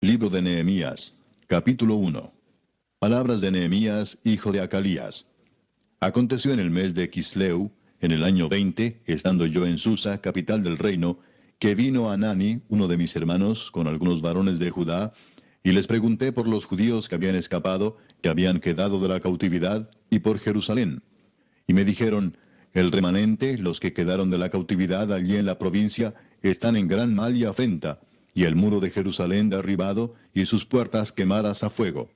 Libro de Nehemías, capítulo 1. Palabras de Nehemías, hijo de Acalías. Aconteció en el mes de Quisleu, en el año 20, estando yo en Susa, capital del reino, que vino Hanani, uno de mis hermanos, con algunos varones de Judá, y les pregunté por los judíos que habían escapado, que habían quedado de la cautividad, y por Jerusalén. Y me dijeron, el remanente, los que quedaron de la cautividad allí en la provincia, están en gran mal y afrenta, y el muro de Jerusalén derribado, y sus puertas quemadas a fuego.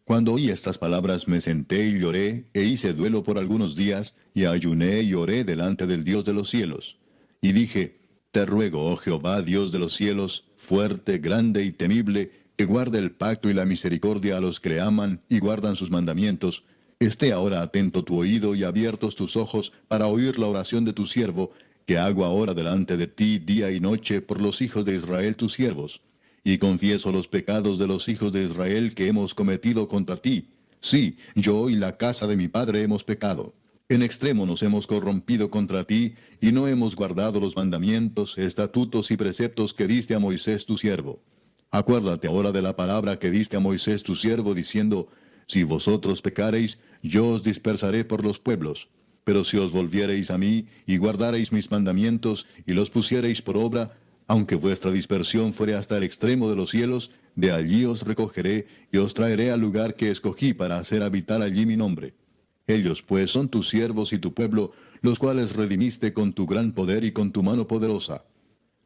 Cuando oí estas palabras me senté y lloré, e hice duelo por algunos días, y ayuné y oré delante del Dios de los cielos. Y dije, te ruego, oh Jehová, Dios de los cielos, fuerte, grande y temible, que guarde el pacto y la misericordia a los que le aman y guardan sus mandamientos, esté ahora atento tu oído y abiertos tus ojos para oír la oración de tu siervo, que hago ahora delante de ti día y noche por los hijos de Israel tus siervos. Y confieso los pecados de los hijos de Israel que hemos cometido contra ti. Sí, yo y la casa de mi padre hemos pecado. En extremo nos hemos corrompido contra ti, y no hemos guardado los mandamientos, estatutos y preceptos que diste a Moisés tu siervo. Acuérdate ahora de la palabra que diste a Moisés tu siervo, diciendo, si vosotros pecareis, yo os dispersaré por los pueblos. Pero si os volviereis a mí, y guardareis mis mandamientos, y los pusiereis por obra, aunque vuestra dispersión fuere hasta el extremo de los cielos, de allí os recogeré, y os traeré al lugar que escogí para hacer habitar allí mi nombre. Ellos pues son tus siervos y tu pueblo, los cuales redimiste con tu gran poder y con tu mano poderosa.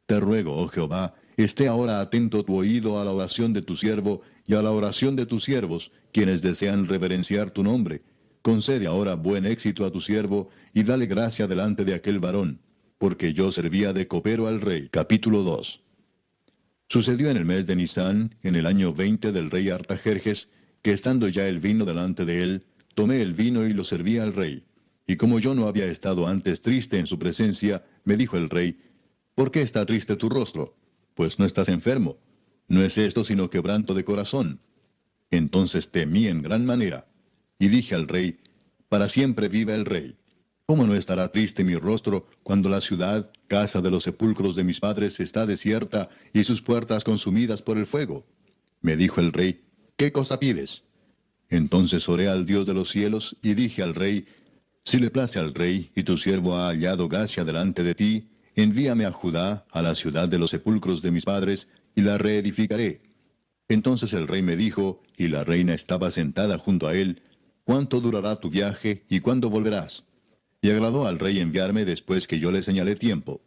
Te ruego, oh Jehová, esté ahora atento tu oído a la oración de tu siervo y a la oración de tus siervos, quienes desean reverenciar tu nombre. Concede ahora buen éxito a tu siervo, y dale gracia delante de aquel varón, porque yo servía de copero al rey. Capítulo 2. Sucedió en el mes de Nisán, en el año 20 del rey Artajerjes, que estando ya el vino delante de él, tomé el vino y lo serví al rey. Y como yo no había estado antes triste en su presencia, me dijo el rey, ¿por qué está triste tu rostro? Pues no estás enfermo. No es esto sino quebranto de corazón. Entonces temí en gran manera. Y dije al rey, para siempre viva el rey. ¿Cómo no estará triste mi rostro cuando la ciudad, casa de los sepulcros de mis padres, está desierta y sus puertas consumidas por el fuego? Me dijo el rey, ¿qué cosa pides? Entonces oré al Dios de los cielos y dije al rey, si le place al rey y tu siervo ha hallado gracia delante de ti, envíame a Judá, a la ciudad de los sepulcros de mis padres, y la reedificaré. Entonces el rey me dijo, y la reina estaba sentada junto a él, ¿cuánto durará tu viaje y cuándo volverás? Y agradó al rey enviarme después que yo le señalé tiempo.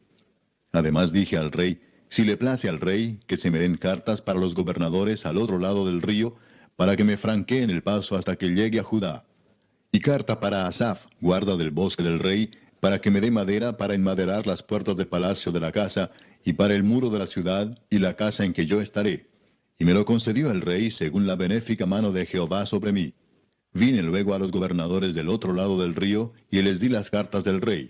Además dije al rey, si le place al rey, que se me den cartas para los gobernadores al otro lado del río, para que me franqueen el paso hasta que llegue a Judá. Y carta para Asaf, guarda del bosque del rey, para que me dé madera para enmaderar las puertas del palacio de la casa, y para el muro de la ciudad, y la casa en que yo estaré. Y me lo concedió el rey según la benéfica mano de Jehová sobre mí. Vine luego a los gobernadores del otro lado del río, y les di las cartas del rey.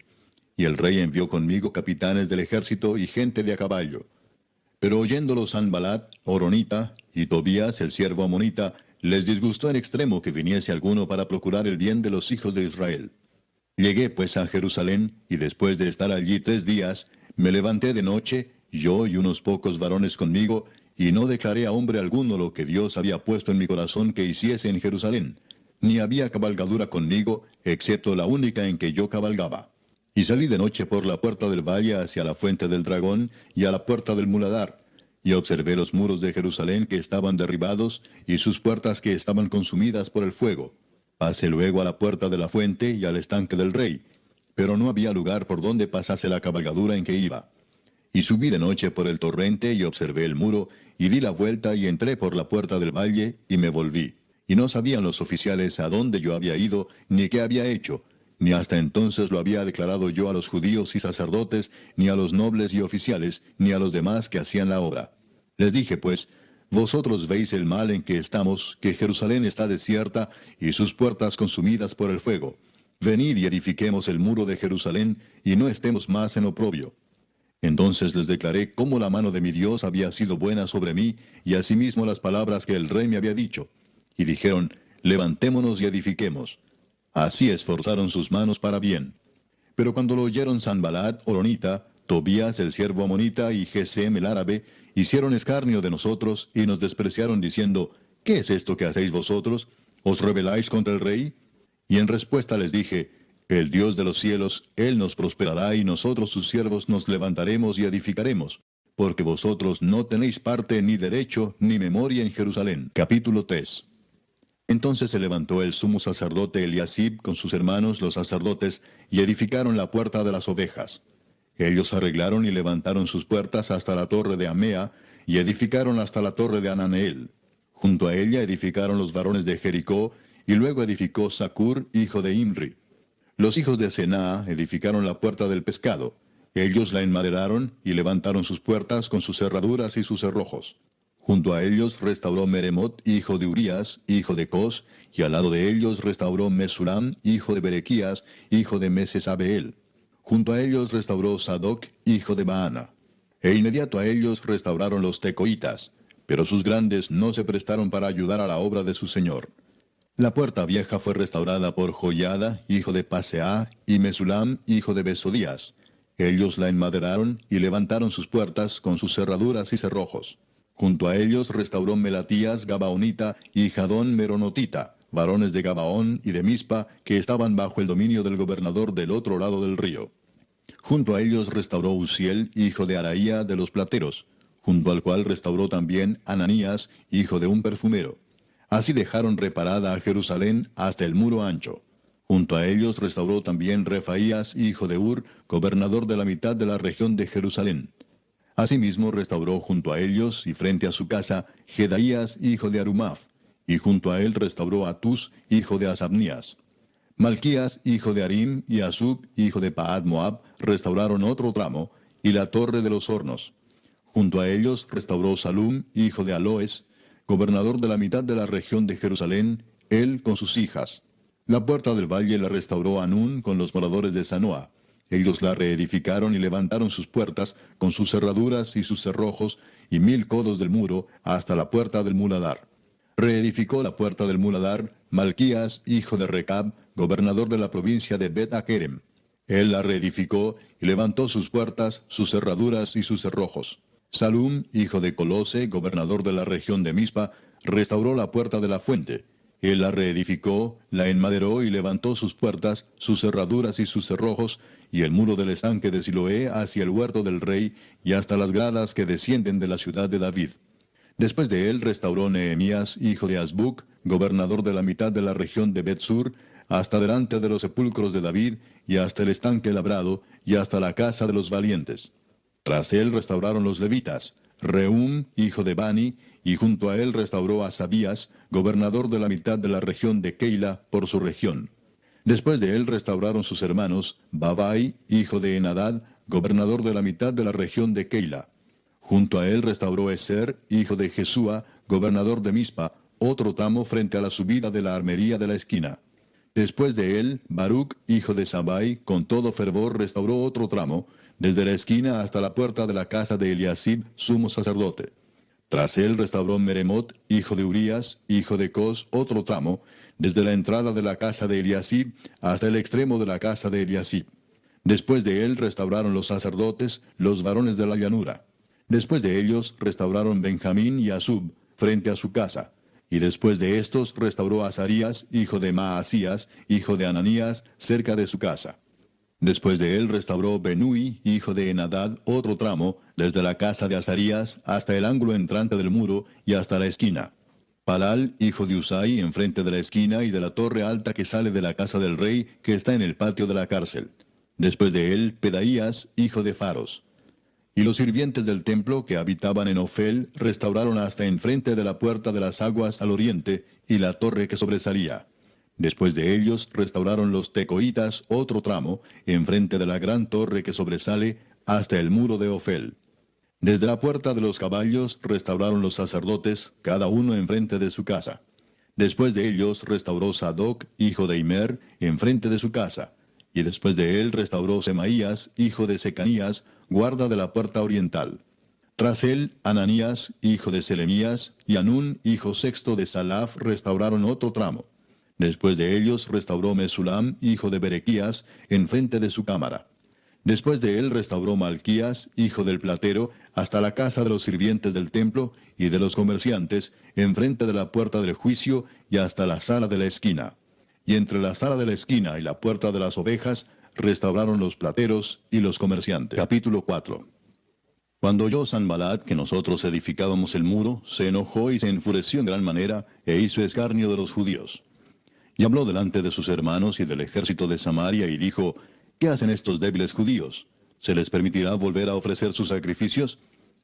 Y el rey envió conmigo capitanes del ejército y gente de a caballo. Pero oyéndolo Sanbalat, Horonita, y Tobías, el siervo amonita, les disgustó en extremo que viniese alguno para procurar el bien de los hijos de Israel. Llegué pues a Jerusalén, y después de estar allí 3 días, me levanté de noche, yo y unos pocos varones conmigo, y no declaré a hombre alguno lo que Dios había puesto en mi corazón que hiciese en Jerusalén, ni había cabalgadura conmigo, excepto la única en que yo cabalgaba. Y salí de noche por la puerta del valle hacia la fuente del dragón, y a la puerta del muladar, y observé los muros de Jerusalén que estaban derribados, y sus puertas que estaban consumidas por el fuego. Pasé luego a la puerta de la fuente y al estanque del rey, pero no había lugar por donde pasase la cabalgadura en que iba. Y subí de noche por el torrente y observé el muro, y di la vuelta y entré por la puerta del valle, y me volví. Y no sabían los oficiales a dónde yo había ido, ni qué había hecho, ni hasta entonces lo había declarado yo a los judíos y sacerdotes, ni a los nobles y oficiales, ni a los demás que hacían la obra. Les dije pues, vosotros veis el mal en que estamos, que Jerusalén está desierta y sus puertas consumidas por el fuego. Venid y edifiquemos el muro de Jerusalén, y no estemos más en oprobio. Entonces les declaré cómo la mano de mi Dios había sido buena sobre mí, y asimismo las palabras que el rey me había dicho. Y dijeron, levantémonos y edifiquemos. Así esforzaron sus manos para bien. Pero cuando lo oyeron Sanbalat, Horonita, Tobías el siervo amonita y Gesem el árabe, hicieron escarnio de nosotros y nos despreciaron diciendo, ¿qué es esto que hacéis vosotros? ¿Os rebeláis contra el rey? Y en respuesta les dije, el Dios de los cielos, Él nos prosperará y nosotros sus siervos nos levantaremos y edificaremos, porque vosotros no tenéis parte ni derecho ni memoria en Jerusalén. Capítulo 3. Entonces se levantó el sumo sacerdote Eliasib con sus hermanos los sacerdotes y edificaron la puerta de las ovejas. Ellos arreglaron y levantaron sus puertas hasta la torre de Amea y edificaron hasta la torre de Ananeel. Junto a ella edificaron los varones de Jericó y luego edificó Zacur, hijo de Imri. Los hijos de Senaa edificaron la puerta del pescado. Ellos la enmaderaron y levantaron sus puertas con sus cerraduras y sus cerrojos. Junto a ellos restauró Meremot, hijo de Urías, hijo de Cos, y al lado de ellos restauró Mesulam, hijo de Berequías, hijo de Mesesabeel. Junto a ellos restauró Sadoc, hijo de Baana. E inmediato a ellos restauraron los tecoitas, pero sus grandes no se prestaron para ayudar a la obra de su señor. La puerta vieja fue restaurada por Joiada, hijo de Paseah, y Mesulam, hijo de Besodías. Ellos la enmaderaron y levantaron sus puertas con sus cerraduras y cerrojos. Junto a ellos restauró Melatías Gabaonita y Jadón Meronotita, varones de Gabaón y de Mispa, que estaban bajo el dominio del gobernador del otro lado del río. Junto a ellos restauró Uziel, hijo de Araía de los plateros, junto al cual restauró también Ananías, hijo de un perfumero. Así dejaron reparada a Jerusalén hasta el muro ancho. Junto a ellos restauró también Refaías, hijo de Ur, gobernador de la mitad de la región de Jerusalén. Asimismo restauró junto a ellos y frente a su casa Jedaías, hijo de Arumaf, y junto a él restauró Atus, hijo de Asabnías. Malquías, hijo de Arim, y Asub, hijo de Paad Moab, restauraron otro tramo, y la torre de los hornos. Junto a ellos restauró Salum, hijo de Aloes, gobernador de la mitad de la región de Jerusalén, él con sus hijas. La puerta del valle la restauró Anún con los moradores de Sanoa. Ellos la reedificaron y levantaron sus puertas con sus cerraduras y sus cerrojos y 1000 codos del muro hasta la puerta del muladar. Reedificó la puerta del muladar Malquías, hijo de Recab, gobernador de la provincia de Bet-Akerem. Él la reedificó y levantó sus puertas, sus cerraduras y sus cerrojos. Salum, hijo de Colose, gobernador de la región de Mispa, restauró la puerta de la fuente. Él la reedificó, la enmaderó y levantó sus puertas, sus cerraduras y sus cerrojos, y el muro del estanque de Siloé hacia el huerto del rey, y hasta las gradas que descienden de la ciudad de David. Después de él restauró Nehemías, hijo de Azbuc, gobernador de la mitad de la región de Bet-Sur, hasta delante de los sepulcros de David, y hasta el estanque labrado, y hasta la casa de los valientes. Tras él restauraron los levitas, Reum, hijo de Bani, y junto a él restauró a Sabías, gobernador de la mitad de la región de Keila, por su región. Después de él restauraron sus hermanos, Babai, hijo de Enadad, gobernador de la mitad de la región de Keila. Junto a él restauró Eser, hijo de Jesúa, gobernador de Mispa, otro tramo frente a la subida de la armería de la esquina. Después de él, Baruc, hijo de Sabai, con todo fervor restauró otro tramo, desde la esquina hasta la puerta de la casa de Eliasib, sumo sacerdote. Tras él restauró Meremot, hijo de Urías, hijo de Cos, otro tramo, desde la entrada de la casa de Eliasib hasta el extremo de la casa de Eliasib. Después de él restauraron los sacerdotes, los varones de la llanura. Después de ellos restauraron Benjamín y Asub, frente a su casa. Y después de estos restauró a Azarías, hijo de Maasías, hijo de Ananías, cerca de su casa. Después de él restauró Benui, hijo de Enadad, otro tramo, desde la casa de Azarías hasta el ángulo entrante del muro y hasta la esquina. Palal, hijo de Usai, enfrente de la esquina y de la torre alta que sale de la casa del rey, que está en el patio de la cárcel. Después de él, Pedaías, hijo de Faros. Y los sirvientes del templo que habitaban en Ofel restauraron hasta enfrente de la puerta de las aguas al oriente y la torre que sobresalía. Después de ellos restauraron los tecoitas otro tramo, enfrente de la gran torre que sobresale, hasta el muro de Ofel. Desde la puerta de los caballos restauraron los sacerdotes, cada uno enfrente de su casa. Después de ellos restauró Sadoc, hijo de Imer, enfrente de su casa. Y después de él restauró Semaías, hijo de Secanías, guarda de la puerta oriental. Tras él, Ananías, hijo de Selemías, y Anún, hijo sexto de Salaf, restauraron otro tramo. Después de ellos restauró Mesulam, hijo de Berequías, enfrente de su cámara. Después de él restauró Malquías, hijo del platero, hasta la casa de los sirvientes del templo y de los comerciantes, enfrente de la puerta del juicio y hasta la sala de la esquina. Y entre la sala de la esquina y la puerta de las ovejas, restauraron los plateros y los comerciantes. Capítulo 4. Cuando oyó Sanballat que nosotros edificábamos el muro, se enojó y se enfureció en gran manera, e hizo escarnio de los judíos. Y habló delante de sus hermanos y del ejército de Samaria, y dijo, ¿qué hacen estos débiles judíos? ¿Se les permitirá volver a ofrecer sus sacrificios?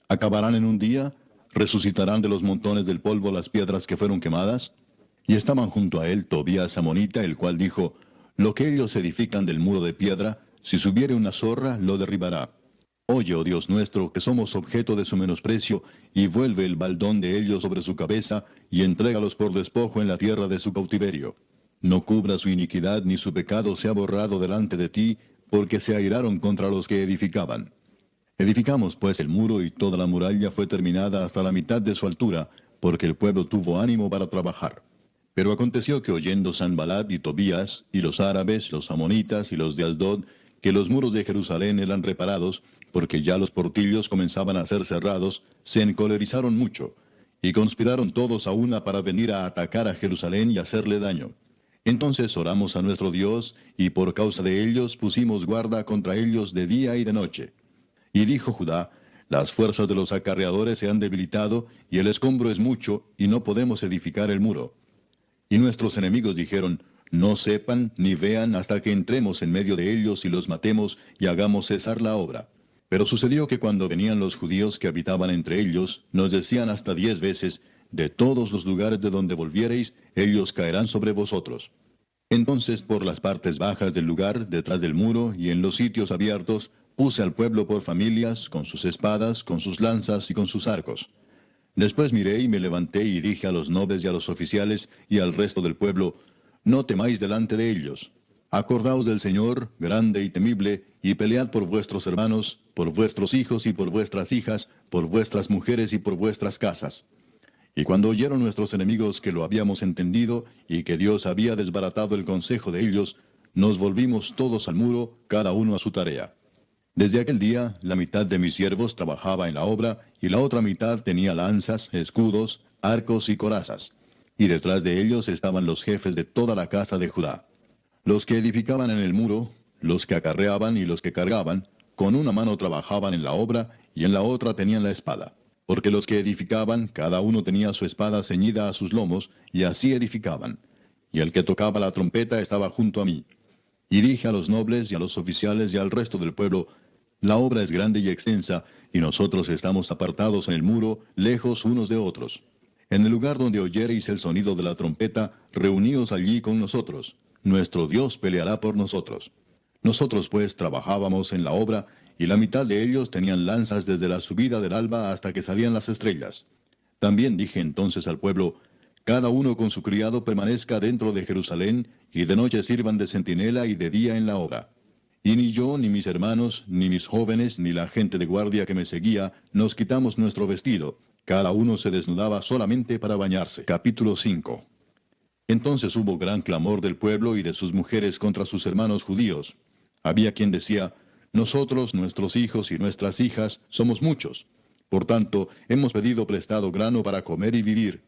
¿Acabarán en un día? ¿Resucitarán de los montones del polvo las piedras que fueron quemadas? Y estaban junto a él Tobías Amonita, el cual dijo, lo que ellos edifican del muro de piedra, si subiere una zorra, lo derribará. Oye, oh Dios nuestro, que somos objeto de su menosprecio, y vuelve el baldón de ellos sobre su cabeza, y entrégalos por despojo en la tierra de su cautiverio. No cubra su iniquidad, ni su pecado sea borrado delante de ti, porque se airaron contra los que edificaban. Edificamos pues el muro, y toda la muralla fue terminada hasta la mitad de su altura, porque el pueblo tuvo ánimo para trabajar. Pero aconteció que oyendo Sanballat y Tobías, y los árabes, los amonitas y los de Asdod, que los muros de Jerusalén eran reparados, porque ya los portillos comenzaban a ser cerrados, se encolerizaron mucho, y conspiraron todos a una para venir a atacar a Jerusalén y hacerle daño. Entonces oramos a nuestro Dios, y por causa de ellos pusimos guarda contra ellos de día y de noche. Y dijo Judá, las fuerzas de los acarreadores se han debilitado, y el escombro es mucho, y no podemos edificar el muro. Y nuestros enemigos dijeron, no sepan ni vean hasta que entremos en medio de ellos y los matemos y hagamos cesar la obra. Pero sucedió que cuando venían los judíos que habitaban entre ellos, nos decían hasta 10 veces, de todos los lugares de donde volviereis, ellos caerán sobre vosotros. Entonces por las partes bajas del lugar, detrás del muro y en los sitios abiertos, puse al pueblo por familias, con sus espadas, con sus lanzas y con sus arcos. Después miré y me levanté y dije a los nobles y a los oficiales y al resto del pueblo, no temáis delante de ellos. Acordaos del Señor, grande y temible, y pelead por vuestros hermanos, por vuestros hijos y por vuestras hijas, por vuestras mujeres y por vuestras casas. Y cuando oyeron nuestros enemigos que lo habíamos entendido, y que Dios había desbaratado el consejo de ellos, nos volvimos todos al muro, cada uno a su tarea. Desde aquel día, la mitad de mis siervos trabajaba en la obra, y la otra mitad tenía lanzas, escudos, arcos y corazas. Y detrás de ellos estaban los jefes de toda la casa de Judá. Los que edificaban en el muro, los que acarreaban y los que cargaban, con una mano trabajaban en la obra, y en la otra tenían la espada. Porque los que edificaban, cada uno tenía su espada ceñida a sus lomos, y así edificaban. Y el que tocaba la trompeta estaba junto a mí. Y dije a los nobles y a los oficiales y al resto del pueblo, la obra es grande y extensa, y nosotros estamos apartados en el muro, lejos unos de otros. En el lugar donde oyereis el sonido de la trompeta, reuníos allí con nosotros. Nuestro Dios peleará por nosotros. Nosotros pues trabajábamos en la obra, y la mitad de ellos tenían lanzas desde la subida del alba hasta que salían las estrellas. También dije entonces al pueblo, cada uno con su criado permanezca dentro de Jerusalén, y de noche sirvan de centinela y de día en la obra. Y ni yo, ni mis hermanos, ni mis jóvenes, ni la gente de guardia que me seguía, nos quitamos nuestro vestido. Cada uno se desnudaba solamente para bañarse. Capítulo 5. Entonces hubo gran clamor del pueblo y de sus mujeres contra sus hermanos judíos. Había quien decía, nosotros, nuestros hijos y nuestras hijas, somos muchos. Por tanto, hemos pedido prestado grano para comer y vivir.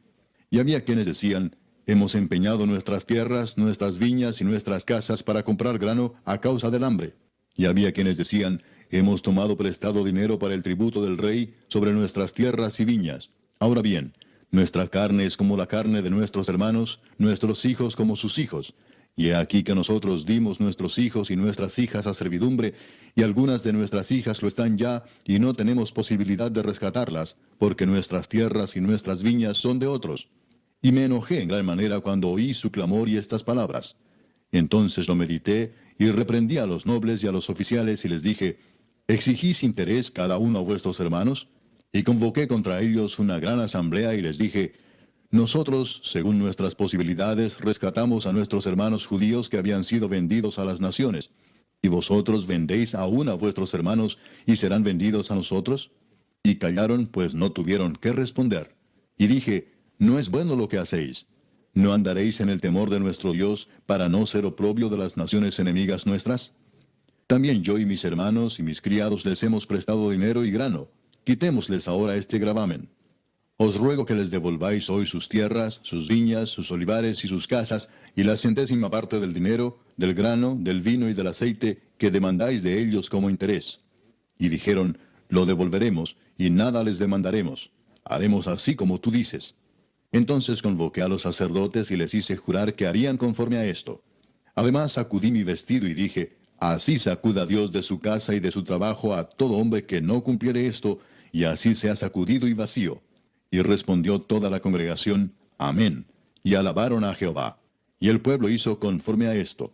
Y había quienes decían, hemos empeñado nuestras tierras, nuestras viñas y nuestras casas para comprar grano a causa del hambre. Y había quienes decían, hemos tomado prestado dinero para el tributo del rey sobre nuestras tierras y viñas. Ahora bien, nuestra carne es como la carne de nuestros hermanos, nuestros hijos como sus hijos. Y he aquí que nosotros dimos nuestros hijos y nuestras hijas a servidumbre, y algunas de nuestras hijas lo están ya, y no tenemos posibilidad de rescatarlas, porque nuestras tierras y nuestras viñas son de otros. Y me enojé en gran manera cuando oí su clamor y estas palabras. Entonces lo medité, y reprendí a los nobles y a los oficiales, y les dije, ¿exigís interés cada uno a vuestros hermanos? Y convoqué contra ellos una gran asamblea, y les dije, nosotros, según nuestras posibilidades, rescatamos a nuestros hermanos judíos que habían sido vendidos a las naciones. ¿Y vosotros vendéis aún a vuestros hermanos y serán vendidos a nosotros? Y callaron, pues no tuvieron qué responder. Y dije, no es bueno lo que hacéis. ¿No andaréis en el temor de nuestro Dios para no ser oprobio de las naciones enemigas nuestras? También yo y mis hermanos y mis criados les hemos prestado dinero y grano. Quitémosles ahora este gravamen. Os ruego que les devolváis hoy sus tierras, sus viñas, sus olivares y sus casas, y la centésima parte del dinero, del grano, del vino y del aceite que demandáis de ellos como interés. Y dijeron, lo devolveremos, y nada les demandaremos. Haremos así como tú dices. Entonces convoqué a los sacerdotes y les hice jurar que harían conforme a esto. Además sacudí mi vestido y dije, así sacuda Dios de su casa y de su trabajo a todo hombre que no cumpliere esto, y así sea sacudido y vacío. Y respondió toda la congregación, Amén, y alabaron a Jehová. Y el pueblo hizo conforme a esto.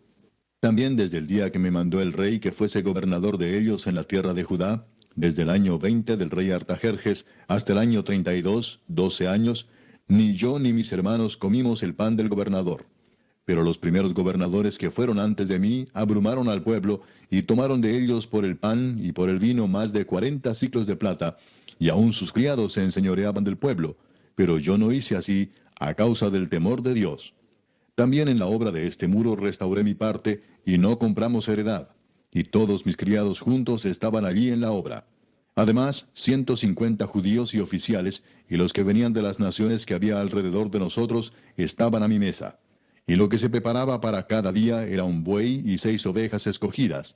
También desde el día que me mandó el rey que fuese gobernador de ellos en la tierra de Judá, desde el año 20 del rey Artajerjes hasta el año 32, 12 años, ni yo ni mis hermanos comimos el pan del gobernador. Pero los primeros gobernadores que fueron antes de mí abrumaron al pueblo, y tomaron de ellos por el pan y por el vino más de 40 siclos de plata, y aun sus criados se enseñoreaban del pueblo, pero yo no hice así a causa del temor de Dios. También en la obra de este muro restauré mi parte, y no compramos heredad, y todos mis criados juntos estaban allí en la obra. Además, 150 judíos y oficiales, y los que venían de las naciones que había alrededor de nosotros, estaban a mi mesa. Y lo que se preparaba para cada día era un buey y 6 ovejas escogidas.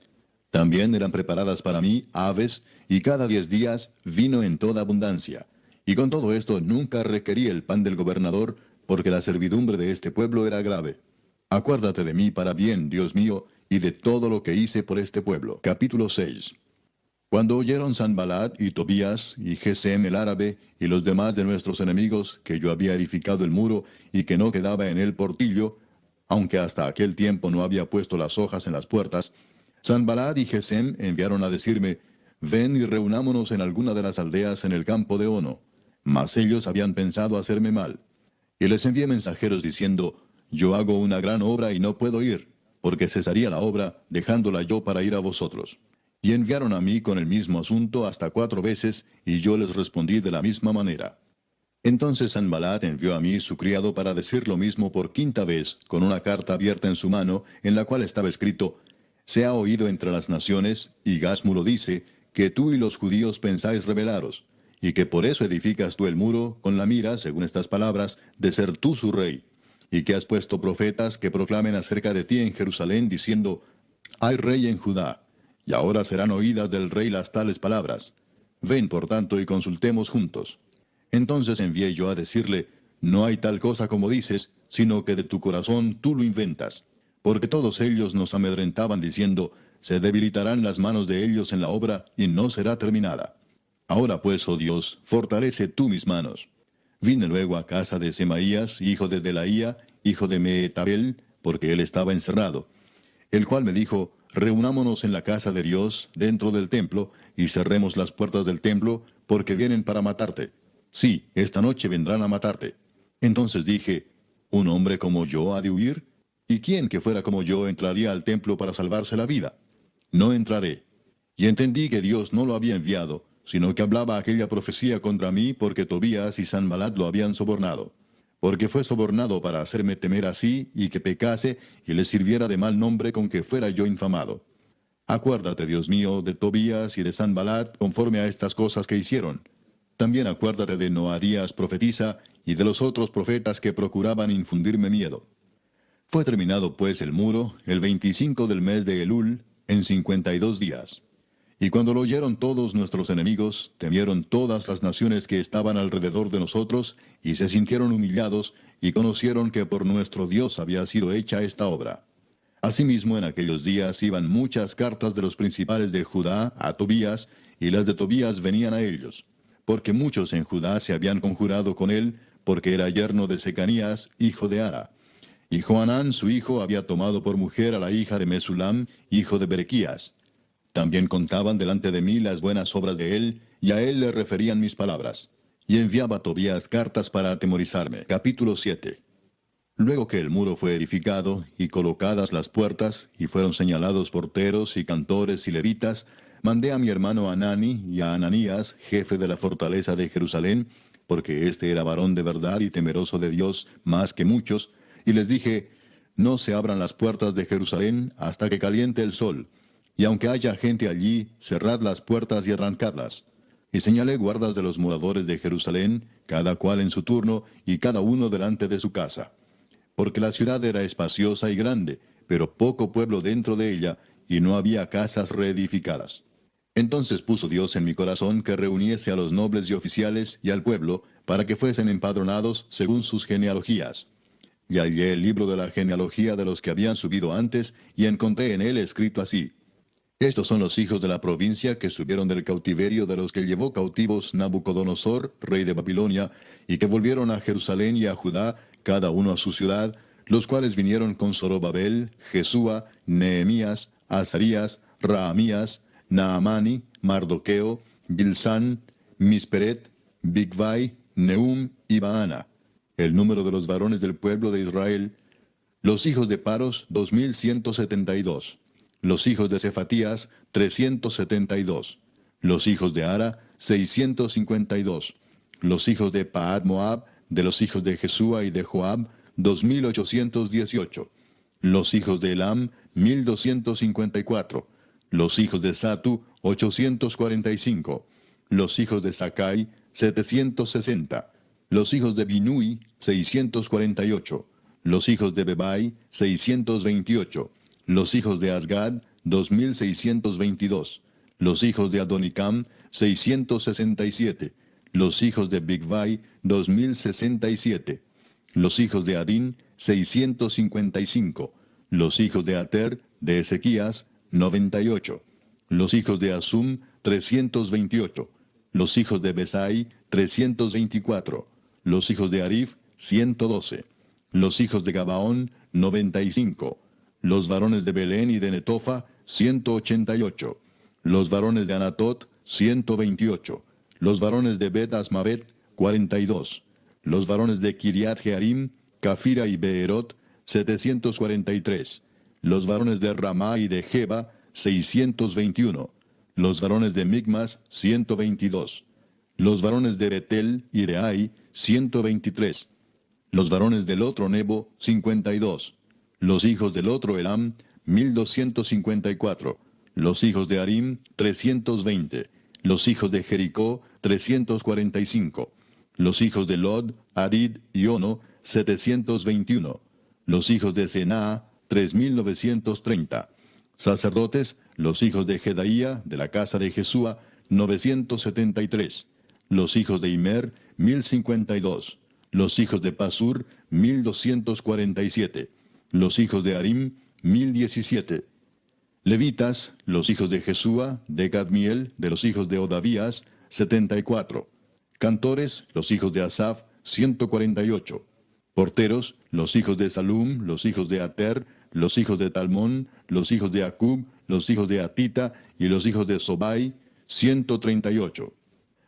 También eran preparadas para mí aves, y cada 10 días vino en toda abundancia. Y con todo esto nunca requerí el pan del gobernador, porque la servidumbre de este pueblo era grave. Acuérdate de mí para bien, Dios mío, y de todo lo que hice por este pueblo. Capítulo 6. Cuando oyeron Sanballat y Tobías y Gesem el árabe y los demás de nuestros enemigos que yo había edificado el muro y que no quedaba en él portillo, aunque hasta aquel tiempo no había puesto las hojas en las puertas, Sanballat y Gesem enviaron a decirme, ven y reunámonos en alguna de las aldeas en el campo de Ono. Mas ellos habían pensado hacerme mal. Y les envié mensajeros diciendo, yo hago una gran obra y no puedo ir, porque cesaría la obra, dejándola yo para ir a vosotros. Y enviaron a mí con el mismo asunto hasta 4 veces, y yo les respondí de la misma manera. Entonces Sanballat envió a mí su criado para decir lo mismo por 5ª vez, con una carta abierta en su mano, en la cual estaba escrito, se ha oído entre las naciones, y Gasmulo dice, que tú y los judíos pensáis rebelaros, y que por eso edificas tú el muro, con la mira, según estas palabras, de ser tú su rey, y que has puesto profetas que proclamen acerca de ti en Jerusalén, diciendo, hay rey en Judá, y ahora serán oídas del rey las tales palabras. Ven, por tanto, y consultemos juntos. Entonces envié yo a decirle, no hay tal cosa como dices, sino que de tu corazón tú lo inventas. Porque todos ellos nos amedrentaban diciendo, se debilitarán las manos de ellos en la obra, y no será terminada. Ahora pues, oh Dios, fortalece tú mis manos. Vine luego a casa de Semaías, hijo de Delaía, hijo de Mehetabel, porque él estaba encerrado, el cual me dijo, reunámonos en la casa de Dios, dentro del templo, y cerremos las puertas del templo, porque vienen para matarte. Sí, esta noche vendrán a matarte. Entonces dije, ¿un hombre como yo ha de huir? ¿Y quién que fuera como yo entraría al templo para salvarse la vida? No entraré. Y entendí que Dios no lo había enviado, sino que hablaba aquella profecía contra mí porque Tobías y Sanballat lo habían sobornado. Porque fue sobornado para hacerme temer así y que pecase y le sirviera de mal nombre con que fuera yo infamado. Acuérdate, Dios mío, de Tobías y de Sanballat conforme a estas cosas que hicieron. También acuérdate de Noadías profetisa y de los otros profetas que procuraban infundirme miedo. Fue terminado pues el muro el 25 del mes de Elul en 52 días. Y cuando lo oyeron todos nuestros enemigos, temieron todas las naciones que estaban alrededor de nosotros, y se sintieron humillados, y conocieron que por nuestro Dios había sido hecha esta obra. Asimismo, en aquellos días iban muchas cartas de los principales de Judá a Tobías, y las de Tobías venían a ellos, porque muchos en Judá se habían conjurado con él, porque era yerno de Secanías, hijo de Ara. Y Johanán su hijo había tomado por mujer a la hija de Mesulam, hijo de Berequías. También contaban delante de mí las buenas obras de él, y a él le referían mis palabras. Y enviaba a Tobías cartas para atemorizarme. Capítulo 7. Luego que el muro fue edificado, y colocadas las puertas, y fueron señalados porteros y cantores y levitas, mandé a mi hermano Anani y a Ananías, jefe de la fortaleza de Jerusalén, porque éste era varón de verdad y temeroso de Dios más que muchos, y les dije, no se abran las puertas de Jerusalén hasta que caliente el sol, Y aunque haya gente allí, cerrad las puertas y arrancadlas. Y señalé guardas de los moradores de Jerusalén, cada cual en su turno, y cada uno delante de su casa. Porque la ciudad era espaciosa y grande, pero poco pueblo dentro de ella, y no había casas reedificadas. Entonces puso Dios en mi corazón que reuniese a los nobles y oficiales y al pueblo, para que fuesen empadronados según sus genealogías. Y hallé el libro de la genealogía de los que habían subido antes, y encontré en él escrito así: Estos son los hijos de la provincia que subieron del cautiverio de los que llevó cautivos Nabucodonosor, rey de Babilonia, y que volvieron a Jerusalén y a Judá, cada uno a su ciudad, los cuales vinieron con Zorobabel, Jesúa, Nehemías, Azarías, Raamías, Naamani, Mardoqueo, Bilsán, Misperet, Bigvai, Nehum y Baana. El número de los varones del pueblo de Israel: los hijos de Paros, 2172. Los hijos de Cefatías, 372. Los hijos de Ara, 652. Los hijos de Paad Moab, de los hijos de Jesúa y de Joab, 2818. Los hijos de Elam, 1254. Los hijos de Satu, 845. Los hijos de Sakai, 760. Los hijos de Binui, 648. Los hijos de Bebai, 628. Los hijos de Asgad, 2622. Los hijos de Adonicam, 667. Los hijos de Bigvai, 2067. Los hijos de Adín, 655. Los hijos de Ater, de Ezequías, 98. Los hijos de Asum, 328. Los hijos de Besai, 324. Los hijos de Arif, 112. Los hijos de Gabaón, 95. Los varones de Belén y de Netofa, 188. Los varones de Anatot, 128. Los varones de Bet Asmavet, 42. Los varones de Kiriat Jearim, Cafira y Beerot, 743. Los varones de Ramá y de Jeba, 621. Los varones de Migmas, 122. Los varones de Betel y de Ai, 123. Los varones del otro Nebo, 52. Los hijos del otro Elam, 1254. Los hijos de Arim, 320. Los hijos de Jericó, 345. Los hijos de Lod, Adid y Ono, 721. Los hijos de Senaa, 3930. Sacerdotes, los hijos de Jedaía, de la casa de Jesúa, 973. Los hijos de Imer, 1052. Los hijos de Pasur, 1247. Los hijos de Arim, 1017. Levitas, los hijos de Jesúa, de Gadmiel, de los hijos de Odavías, 74. Cantores, los hijos de Asaf, 148. Porteros, los hijos de Salum, los hijos de Ater, los hijos de Talmón, los hijos de Acub, los hijos de Atita y los hijos de Sobai, 138.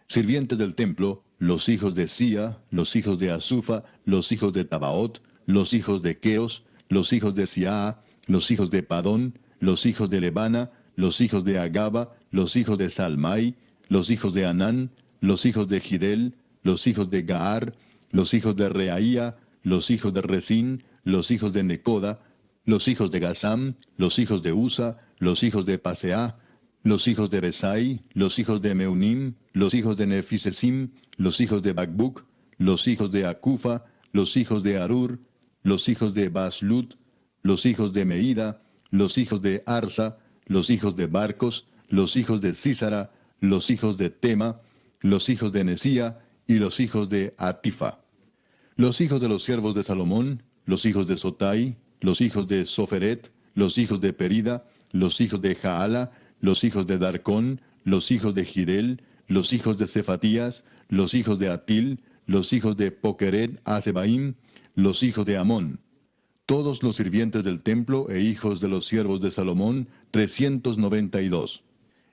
Sirvientes del templo, los hijos de Sia, los hijos de Asufa, los hijos de Tabaot, los hijos de Queos, los hijos de Siaa, los hijos de Padón, los hijos de Lebana, los hijos de Agaba, los hijos de Salmai, los hijos de Anán, los hijos de Gidel, los hijos de Gaar, los hijos de Reaía, los hijos de Resín, los hijos de Necoda, los hijos de Gazam, los hijos de Usa, los hijos de Paseah, los hijos de Besai, los hijos de Meunim, los hijos de Nefisesim, los hijos de Bakbuk, los hijos de Acufa, los hijos de Arur, los hijos de Baslut, los hijos de Meida, los hijos de Arsa, los hijos de Barcos, los hijos de Císara, los hijos de Tema, los hijos de Nesía y los hijos de Atifa. Los hijos de los siervos de Salomón, los hijos de Sotai, los hijos de Soferet, los hijos de Perida, los hijos de Jaala, los hijos de Darcón, los hijos de Gidel, los hijos de Cefatías, los hijos de Atil, los hijos de Pokeret Asebaim, los hijos de Amón. Todos los sirvientes del templo e hijos de los siervos de Salomón, 392.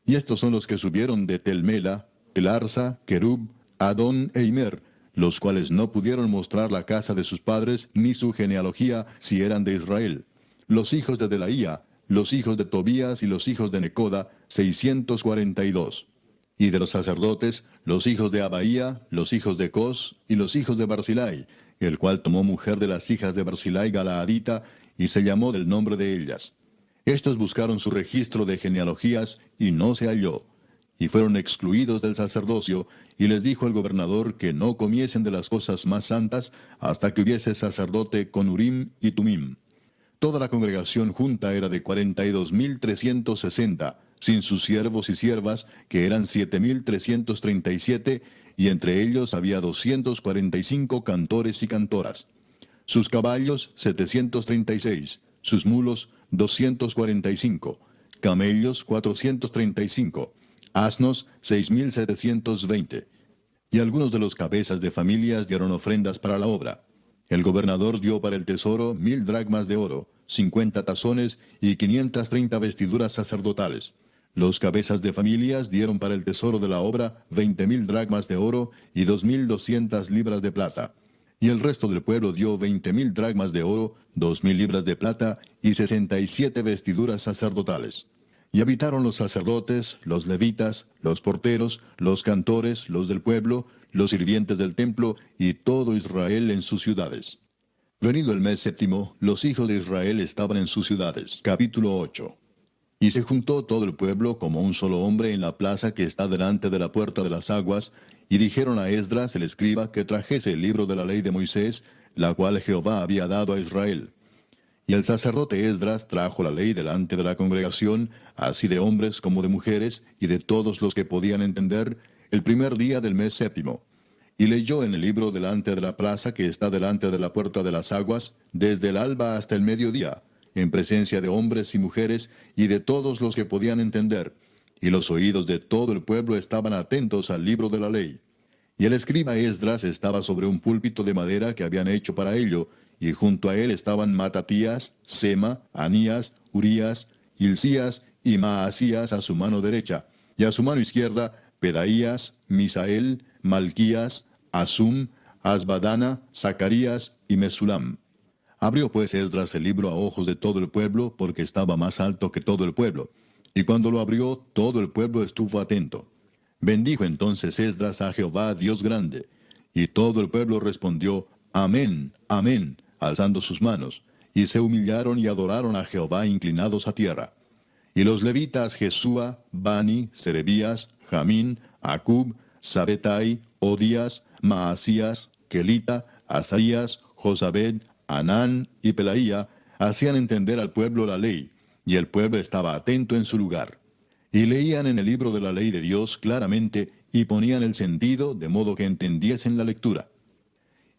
Y estos son los que subieron de Telmela, Telarsa, Kerub, Adón e Imer, los cuales no pudieron mostrar la casa de sus padres ni su genealogía si eran de Israel. Los hijos de Delaía, los hijos de Tobías y los hijos de Necoda, 642. Y de los sacerdotes, los hijos de Abaía, los hijos de Cos y los hijos de Barzilai, el cual tomó mujer de las hijas de Barzilai Galaadita, y se llamó del nombre de ellas. Estos buscaron su registro de genealogías y no se halló, y fueron excluidos del sacerdocio, y les dijo el gobernador que no comiesen de las cosas más santas hasta que hubiese sacerdote con Urim y Tumim. Toda la congregación junta era de 42.360, sin sus siervos y siervas, que eran 7.337, y entre ellos había 245 cantores y cantoras. Sus caballos 736, sus mulos 245, camellos 435, asnos 6.720. Y algunos de los cabezas de familias dieron ofrendas para la obra. El gobernador dio para el tesoro 1,000 dracmas de oro, 50 tazones y 530 vestiduras sacerdotales. Los cabezas de familias dieron para el tesoro de la obra 20,000 dracmas de oro y 2,200 libras de plata. Y el resto del pueblo dio 20,000 dracmas de oro, 2,000 libras de plata y 67 vestiduras sacerdotales. Y habitaron los sacerdotes, los levitas, los porteros, los cantores, los del pueblo, los sirvientes del templo y todo Israel en sus ciudades. Venido el mes séptimo, los hijos de Israel estaban en sus ciudades. Capítulo 8. Y se juntó todo el pueblo como un solo hombre en la plaza que está delante de la puerta de las aguas, y dijeron a Esdras el escriba que trajese el libro de la ley de Moisés, la cual Jehová había dado a Israel. Y el sacerdote Esdras trajo la ley delante de la congregación, así de hombres como de mujeres, y de todos los que podían entender, el primer día del mes séptimo. Y leyó en el libro delante de la plaza que está delante de la puerta de las aguas, desde el alba hasta el mediodía, en presencia de hombres y mujeres, y de todos los que podían entender. Y los oídos de todo el pueblo estaban atentos al libro de la ley. Y el escriba Esdras estaba sobre un púlpito de madera que habían hecho para ello, y junto a él estaban Matatías, Sema, Anías, Urías, Hilcías y Maasías a su mano derecha, y a su mano izquierda Pedaías, Misael, Malquías, Asum, Asbadana, Zacarías y Mesulam. Abrió pues Esdras el libro a ojos de todo el pueblo, porque estaba más alto que todo el pueblo. Y cuando lo abrió, todo el pueblo estuvo atento. Bendijo entonces Esdras a Jehová, Dios grande. Y todo el pueblo respondió, Amén, Amén, alzando sus manos. Y se humillaron y adoraron a Jehová inclinados a tierra. Y los levitas Jesúa, Bani, Serebías, Jamín, Acub, Sabetai, Odías, Maasías, Kelita, Asaías, Josabed, Anán y Pelaía hacían entender al pueblo la ley, y el pueblo estaba atento en su lugar. Y leían en el libro de la ley de Dios claramente, y ponían el sentido, de modo que entendiesen la lectura.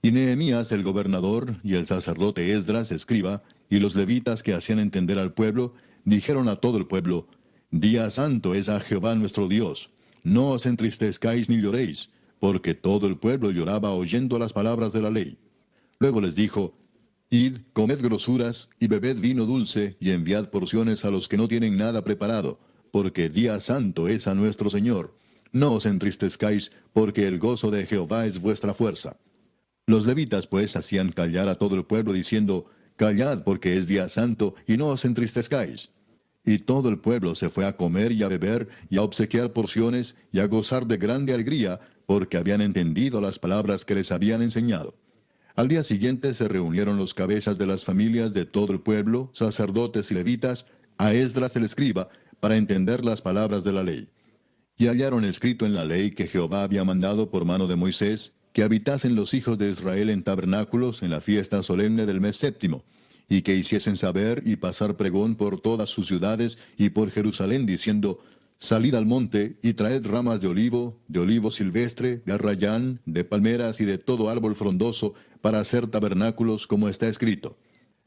Y Nehemías el gobernador, y el sacerdote Esdras escriba, y los levitas que hacían entender al pueblo, dijeron a todo el pueblo, Día santo es a Jehová nuestro Dios. No os entristezcáis ni lloréis, porque todo el pueblo lloraba oyendo las palabras de la ley. Luego les dijo, Id, comed grosuras, y bebed vino dulce, y enviad porciones a los que no tienen nada preparado, porque día santo es a nuestro Señor. No os entristezcáis, porque el gozo de Jehová es vuestra fuerza. Los levitas pues hacían callar a todo el pueblo, diciendo, Callad, porque es día santo, y no os entristezcáis. Y todo el pueblo se fue a comer y a beber, y a obsequiar porciones, y a gozar de grande alegría, porque habían entendido las palabras que les habían enseñado. Al día siguiente se reunieron los cabezas de las familias de todo el pueblo, sacerdotes y levitas, a Esdras el escriba, para entender las palabras de la ley. Y hallaron escrito en la ley que Jehová había mandado por mano de Moisés, que habitasen los hijos de Israel en tabernáculos en la fiesta solemne del mes séptimo, y que hiciesen saber y pasar pregón por todas sus ciudades y por Jerusalén, diciendo, Salid al monte y traed ramas de olivo silvestre, de arrayán, de palmeras y de todo árbol frondoso, para hacer tabernáculos como está escrito.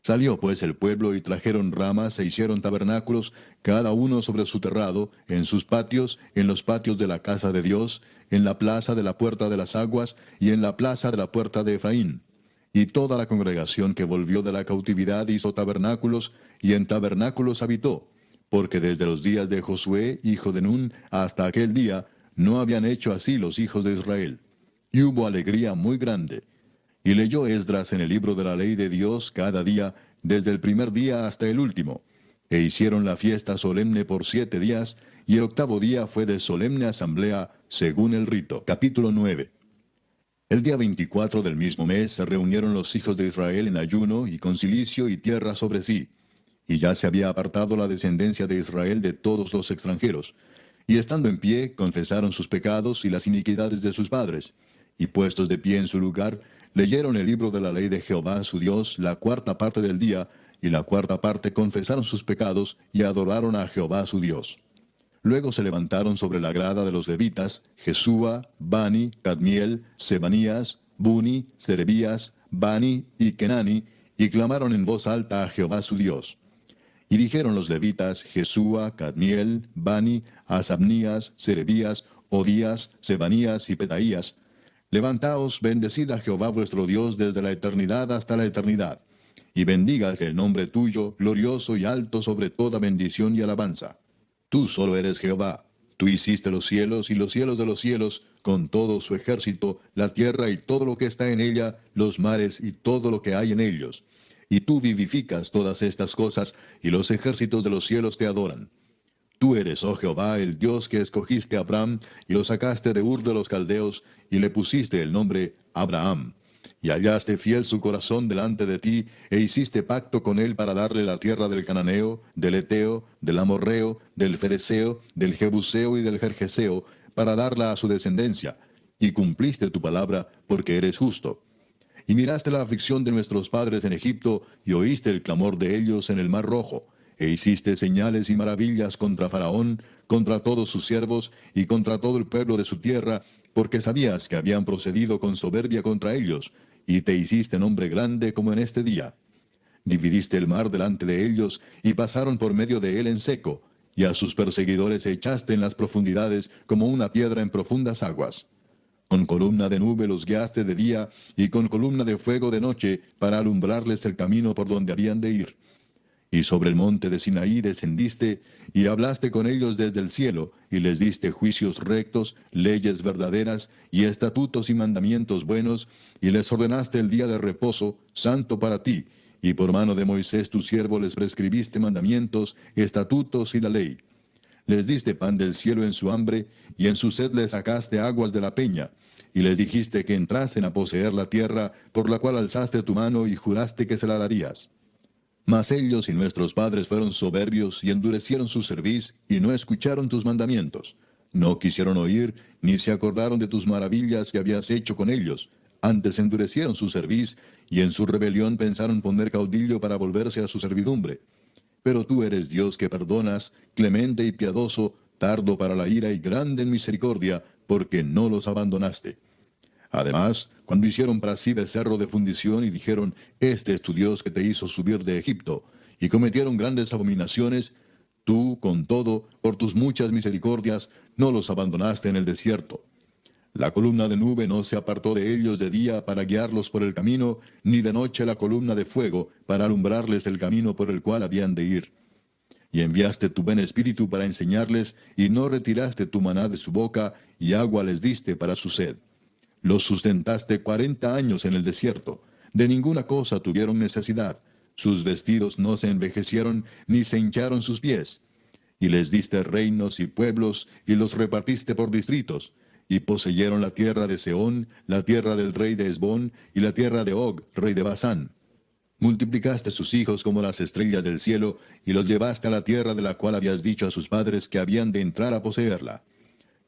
Salió pues el pueblo y trajeron ramas e hicieron tabernáculos, cada uno sobre su terrado, en sus patios, en los patios de la casa de Dios, en la plaza de la puerta de las aguas y en la plaza de la puerta de Efraín. Y toda la congregación que volvió de la cautividad hizo tabernáculos, y en tabernáculos habitó, porque desde los días de Josué, hijo de Nun, hasta aquel día, no habían hecho así los hijos de Israel. Y hubo alegría muy grande. Y leyó Esdras en el libro de la ley de Dios cada día, desde el primer día hasta el último. E hicieron la fiesta solemne por 7 días, y el octavo día fue de solemne asamblea, según el rito. Capítulo 9. El día 24 del mismo mes se reunieron los hijos de Israel en ayuno y con cilicio y tierra sobre sí. y ya se había apartado la descendencia de Israel de todos los extranjeros. Y estando en pie, confesaron sus pecados y las iniquidades de sus padres. Y puestos de pie en su lugar, leyeron el libro de la ley de Jehová su Dios la cuarta parte del día, y la cuarta parte confesaron sus pecados y adoraron a Jehová su Dios. Luego se levantaron sobre la grada de los levitas, Jesúa, Bani, Cadmiel, Sebanías, Buni, Serebías, Bani y Kenani, y clamaron en voz alta a Jehová su Dios. Y dijeron los levitas, Jesúa, Cadmiel, Bani, Asabnías, Serebías, Odías, Sebanías y Pedaías: Levantaos, bendecid a Jehová vuestro Dios desde la eternidad hasta la eternidad, y bendígase el nombre tuyo, glorioso y alto sobre toda bendición y alabanza. Tú solo eres Jehová. Tú hiciste los cielos y los cielos de los cielos, con todo su ejército, la tierra y todo lo que está en ella, los mares y todo lo que hay en ellos. Y tú vivificas todas estas cosas, y los ejércitos de los cielos te adoran. Tú eres, oh Jehová, el Dios que escogiste a Abraham, y lo sacaste de Ur de los Caldeos, y le pusiste el nombre Abraham. Y hallaste fiel su corazón delante de ti, e hiciste pacto con él para darle la tierra del Cananeo, del Eteo, del Amorreo, del Fereceo, del Jebuseo y del Gergeseo, para darla a su descendencia. Y cumpliste tu palabra, porque eres justo. Y miraste la aflicción de nuestros padres en Egipto, y oíste el clamor de ellos en el Mar Rojo, e hiciste señales y maravillas contra Faraón, contra todos sus siervos, y contra todo el pueblo de su tierra, porque sabías que habían procedido con soberbia contra ellos, y te hiciste nombre grande como en este día. Dividiste el mar delante de ellos, y pasaron por medio de él en seco, y a sus perseguidores echaste en las profundidades como una piedra en profundas aguas. Con columna de nube los guiaste de día, y con columna de fuego de noche, para alumbrarles el camino por donde habían de ir. Y sobre el monte de Sinaí descendiste, y hablaste con ellos desde el cielo, y les diste juicios rectos, leyes verdaderas, y estatutos y mandamientos buenos, y les ordenaste el día de reposo, santo para ti, y por mano de Moisés tu siervo les prescribiste mandamientos, estatutos y la ley. Les diste pan del cielo en su hambre, y en su sed les sacaste aguas de la peña, y les dijiste que entrasen a poseer la tierra, por la cual alzaste tu mano y juraste que se la darías. Mas ellos y nuestros padres fueron soberbios y endurecieron su cerviz, y no escucharon tus mandamientos. No quisieron oír, ni se acordaron de tus maravillas que habías hecho con ellos. Antes endurecieron su cerviz, y en su rebelión pensaron poner caudillo para volverse a su servidumbre. Pero tú eres Dios que perdonas, clemente y piadoso, tardo para la ira y grande en misericordia, porque no los abandonaste. Además, cuando hicieron para sí becerro de fundición y dijeron, Este es tu Dios que te hizo subir de Egipto, y cometieron grandes abominaciones, tú, con todo, por tus muchas misericordias, no los abandonaste en el desierto. La columna de nube no se apartó de ellos de día para guiarlos por el camino, ni de noche la columna de fuego para alumbrarles el camino por el cual habían de ir. Y enviaste tu buen espíritu para enseñarles, y no retiraste tu maná de su boca, y agua les diste para su sed. Los sustentaste 40 años en el desierto. De ninguna cosa tuvieron necesidad. Sus vestidos no se envejecieron, ni se hincharon sus pies. Y les diste reinos y pueblos, y los repartiste por distritos. Y poseyeron la tierra de Sehón, la tierra del rey de Hesbón, y la tierra de Og, rey de Basán. Multiplicaste sus hijos como las estrellas del cielo, y los llevaste a la tierra de la cual habías dicho a sus padres que habían de entrar a poseerla.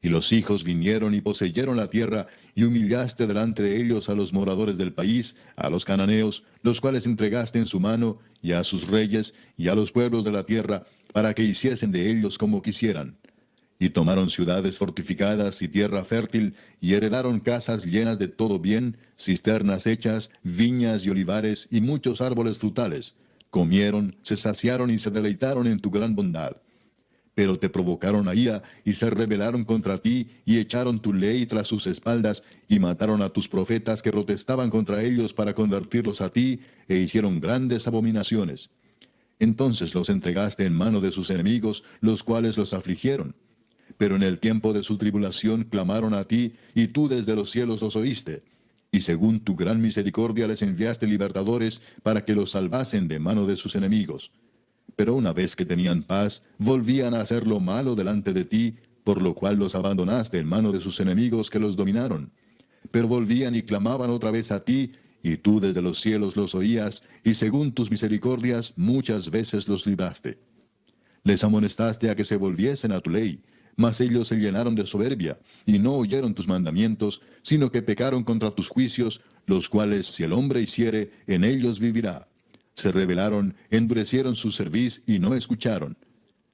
Y los hijos vinieron y poseyeron la tierra, y humillaste delante de ellos a los moradores del país, a los cananeos, los cuales entregaste en su mano, y a sus reyes, y a los pueblos de la tierra, para que hiciesen de ellos como quisieran. Y tomaron ciudades fortificadas y tierra fértil, y heredaron casas llenas de todo bien, cisternas hechas, viñas y olivares, y muchos árboles frutales. Comieron, se saciaron y se deleitaron en tu gran bondad. Pero te provocaron a ira, y se rebelaron contra ti, y echaron tu ley tras sus espaldas, y mataron a tus profetas que protestaban contra ellos para convertirlos a ti, e hicieron grandes abominaciones. Entonces los entregaste en mano de sus enemigos, los cuales los afligieron. Pero en el tiempo de su tribulación clamaron a ti, y tú desde los cielos los oíste. Y según tu gran misericordia les enviaste libertadores para que los salvasen de mano de sus enemigos. Pero una vez que tenían paz, volvían a hacer lo malo delante de ti, por lo cual los abandonaste en mano de sus enemigos que los dominaron. Pero volvían y clamaban otra vez a ti, y tú desde los cielos los oías, y según tus misericordias muchas veces los libraste. Les amonestaste a que se volviesen a tu ley, mas ellos se llenaron de soberbia, y no oyeron tus mandamientos, sino que pecaron contra tus juicios, los cuales si el hombre hiciere, en ellos vivirá. Se rebelaron, endurecieron su cerviz, y no escucharon.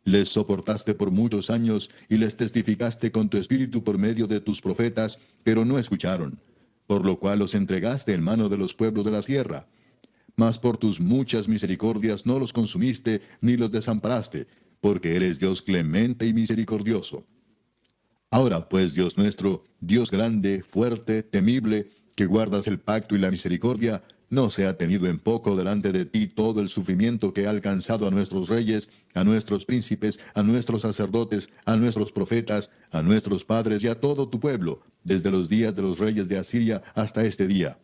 Les soportaste por muchos años, y les testificaste con tu espíritu por medio de tus profetas, pero no escucharon. Por lo cual los entregaste en mano de los pueblos de la tierra. Mas por tus muchas misericordias no los consumiste, ni los desamparaste, porque eres Dios clemente y misericordioso. Ahora pues, Dios nuestro, Dios grande, fuerte, temible, que guardas el pacto y la misericordia, no sea tenido en poco delante de ti todo el sufrimiento que ha alcanzado a nuestros reyes, a nuestros príncipes, a nuestros sacerdotes, a nuestros profetas, a nuestros padres y a todo tu pueblo, desde los días de los reyes de Asiria hasta este día.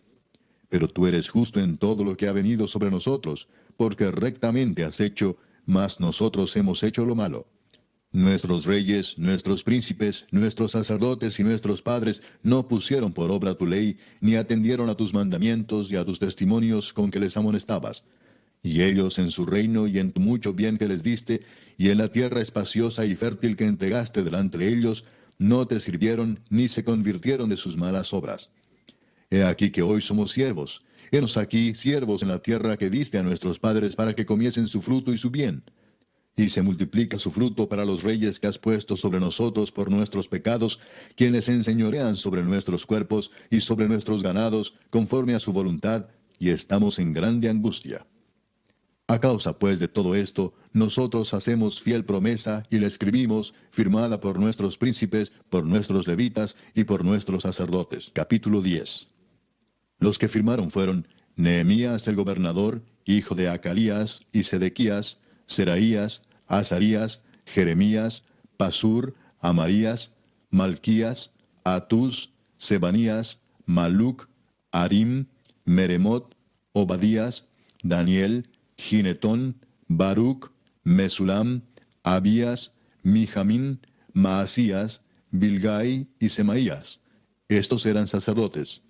Pero tú eres justo en todo lo que ha venido sobre nosotros, porque rectamente has hecho, mas nosotros hemos hecho lo malo. Nuestros reyes, nuestros príncipes, nuestros sacerdotes y nuestros padres no pusieron por obra tu ley, ni atendieron a tus mandamientos y a tus testimonios con que les amonestabas. Y ellos en su reino y en tu mucho bien que les diste, y en la tierra espaciosa y fértil que entregaste delante de ellos, no te sirvieron ni se convirtieron de sus malas obras. He aquí que hoy somos siervos. Henos aquí siervos en la tierra que diste a nuestros padres para que comiesen su fruto y su bien. Y se multiplica su fruto para los reyes que has puesto sobre nosotros por nuestros pecados, quienes enseñorean sobre nuestros cuerpos y sobre nuestros ganados, conforme a su voluntad, y estamos en grande angustia. A causa pues de todo esto, nosotros hacemos fiel promesa y la escribimos, firmada por nuestros príncipes, por nuestros levitas y por nuestros sacerdotes. Capítulo 10. Los que firmaron fueron Nehemías el gobernador, hijo de Acalías, y Sedequías, Seraías, Azarías, Jeremías, Pasur, Amarías, Malquías, Atús, Sebanías, Maluc, Arim, Meremot, Obadías, Daniel, Ginetón, Baruc, Mesulam, Abías, Mijamín, Maasías, Bilgai y Semaías. Estos eran sacerdotes.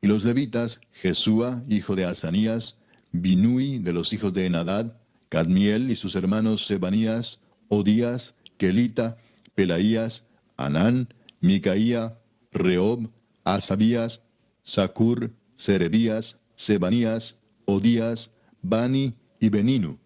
Y los levitas, Jesúa, hijo de Asanías, Binui de los hijos de Enadad, Cadmiel y sus hermanos Sebanías, Odías, Kelita, Pelaías, Anán, Micaía, Reob, Asabías, Sacur, Serebías, Sebanías, Odías, Bani y Beninu.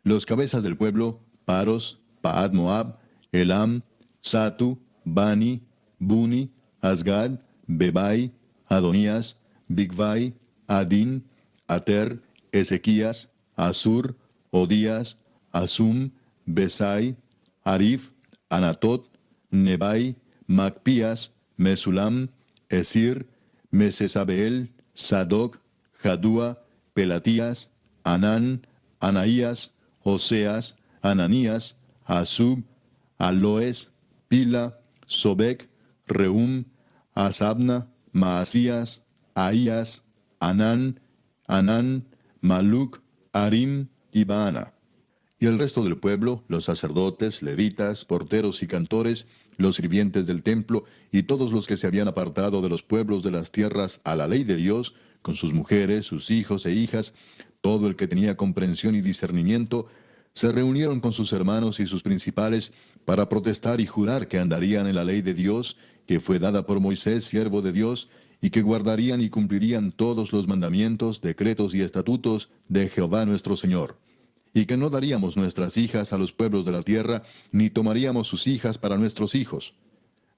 Los cabezas del pueblo, Paros, Paad Moab, Elam, Satu, Bani, Buni, Asgad, Bebai, Adonías, Bigvai, Adin, Ater, Ezequías, Asur, Odías, Asum, Besai, Arif, Anatot, Nebai, Macpías, Mesulam, Esir, Mesesabeel, Sadoc, Jadúa, Pelatías, Anán, Anaías, Oseas, Ananías, Asub, Aloes, Pila, Sobek, Reum, Asabna, Maasías, Ahías, Anán, Maluc, Arim y Baana. Y el resto del pueblo, los sacerdotes, levitas, porteros y cantores, los sirvientes del templo, y todos los que se habían apartado de los pueblos de las tierras a la ley de Dios, con sus mujeres, sus hijos e hijas, todo el que tenía comprensión y discernimiento, se reunieron con sus hermanos y sus principales para protestar y jurar que andarían en la ley de Dios, que fue dada por Moisés, siervo de Dios, y que guardarían y cumplirían todos los mandamientos, decretos y estatutos de Jehová nuestro Señor. Y que no daríamos nuestras hijas a los pueblos de la tierra, ni tomaríamos sus hijas para nuestros hijos.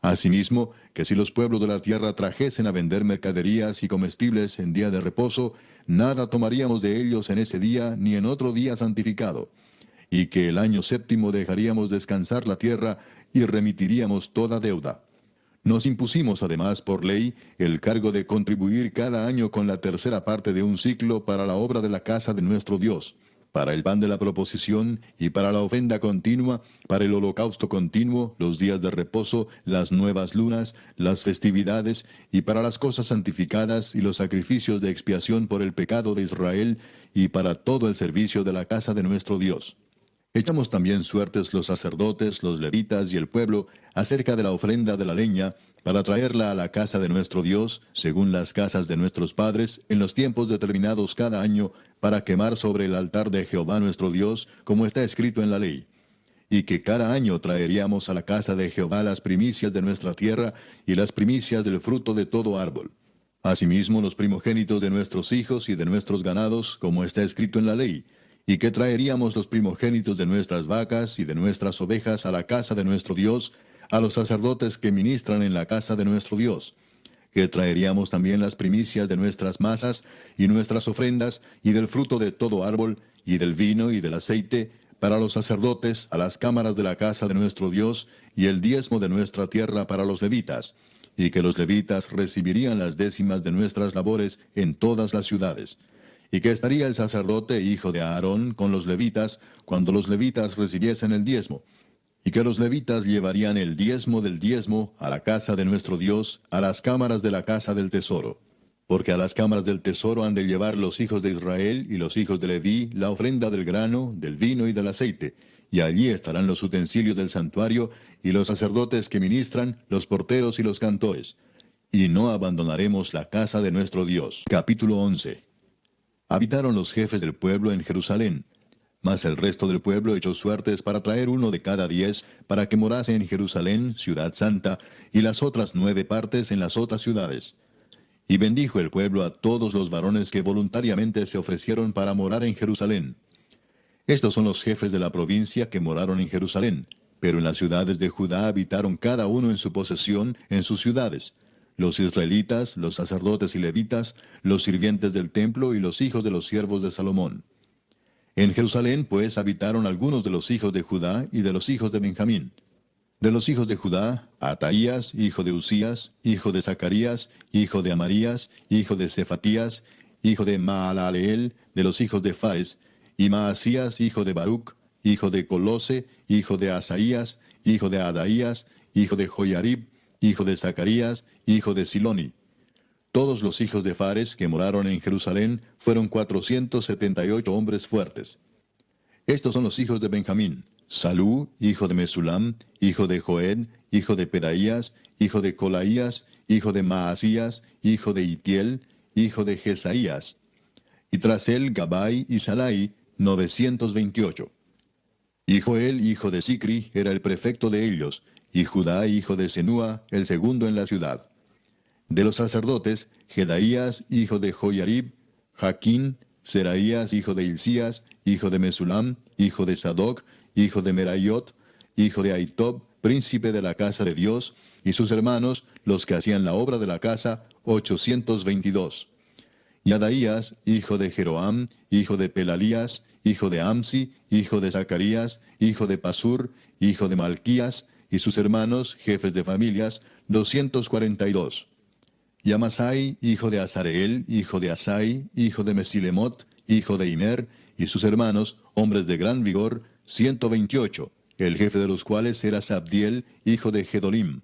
Asimismo, que si los pueblos de la tierra trajesen a vender mercaderías y comestibles en día de reposo, nada tomaríamos de ellos en ese día ni en otro día santificado. Y que el año séptimo dejaríamos descansar la tierra y remitiríamos toda deuda. Nos impusimos además por ley el cargo de contribuir cada año con la tercera parte de un ciclo para la obra de la casa de nuestro Dios, para el pan de la proposición y para la ofrenda continua, para el holocausto continuo, los días de reposo, las nuevas lunas, las festividades, y para las cosas santificadas y los sacrificios de expiación por el pecado de Israel, y para todo el servicio de la casa de nuestro Dios. Echamos también suertes los sacerdotes, los levitas y el pueblo acerca de la ofrenda de la leña, para traerla a la casa de nuestro Dios, según las casas de nuestros padres, en los tiempos determinados cada año, para quemar sobre el altar de Jehová nuestro Dios, como está escrito en la ley. Y que cada año traeríamos a la casa de Jehová las primicias de nuestra tierra y las primicias del fruto de todo árbol. Asimismo los primogénitos de nuestros hijos y de nuestros ganados, como está escrito en la ley, y que traeríamos los primogénitos de nuestras vacas y de nuestras ovejas a la casa de nuestro Dios, a los sacerdotes que ministran en la casa de nuestro Dios, que traeríamos también las primicias de nuestras masas y nuestras ofrendas y del fruto de todo árbol y del vino y del aceite para los sacerdotes a las cámaras de la casa de nuestro Dios y el diezmo de nuestra tierra para los levitas, y que los levitas recibirían las décimas de nuestras labores en todas las ciudades, y que estaría el sacerdote hijo de Aarón con los levitas cuando los levitas recibiesen el diezmo, y que los levitas llevarían el diezmo del diezmo a la casa de nuestro Dios, a las cámaras de la casa del tesoro. Porque a las cámaras del tesoro han de llevar los hijos de Israel y los hijos de Leví la ofrenda del grano, del vino y del aceite, y allí estarán los utensilios del santuario, y los sacerdotes que ministran, los porteros y los cantores. Y no abandonaremos la casa de nuestro Dios. Capítulo 11. Habitaron los jefes del pueblo en Jerusalén, mas el resto del pueblo echó suertes para traer 1 de cada 10, para que morase en Jerusalén, ciudad santa, y las otras 9 partes en las otras ciudades. Y bendijo el pueblo a todos los varones que voluntariamente se ofrecieron para morar en Jerusalén. Estos son los jefes de la provincia que moraron en Jerusalén, pero en las ciudades de Judá habitaron cada uno en su posesión, en sus ciudades: los israelitas, los sacerdotes y levitas, los sirvientes del templo y los hijos de los siervos de Salomón. En Jerusalén, pues, habitaron algunos de los hijos de Judá y de los hijos de Benjamín. De los hijos de Judá, Ataías, hijo de Usías, hijo de Zacarías, hijo de Amarías, hijo de Cefatías, hijo de Maalaleel, de los hijos de Fares, y Maasías, hijo de Baruc, hijo de Colose, hijo de Asaías, hijo de Adaías, hijo de Joiarib, hijo de Zacarías, hijo de Siloni. Todos los hijos de Fares que moraron en Jerusalén fueron 478 hombres fuertes. Estos son los hijos de Benjamín: Salú, hijo de Mesulam, hijo de Joed, hijo de Pedaías, hijo de Colaías, hijo de Maasías, hijo de Itiel, hijo de Jesaías. Y tras él Gabai y Salai, 928. Y Joel, hijo de Sicri, era el prefecto de ellos, y Judá, hijo de Senúa, el segundo en la ciudad. De los sacerdotes, Jedaías, hijo de Joiarib, Jaquín, Seraías, hijo de Hilcías, hijo de Mesulam, hijo de Sadoc, hijo de Meraiot, hijo de Aitob, príncipe de la casa de Dios, y sus hermanos, los que hacían la obra de la casa, 822. Y Adaías, hijo de Jeroam, hijo de Pelalías, hijo de Amsi, hijo de Zacarías, hijo de Pasur, hijo de Malquías, y sus hermanos, jefes de familias, 242. Y Amasai, hijo de Azareel, hijo de Asai, hijo de Mesilemot, hijo de Imer, y sus hermanos, hombres de gran vigor, 128, el jefe de los cuales era Sabdiel, hijo de Gedolim.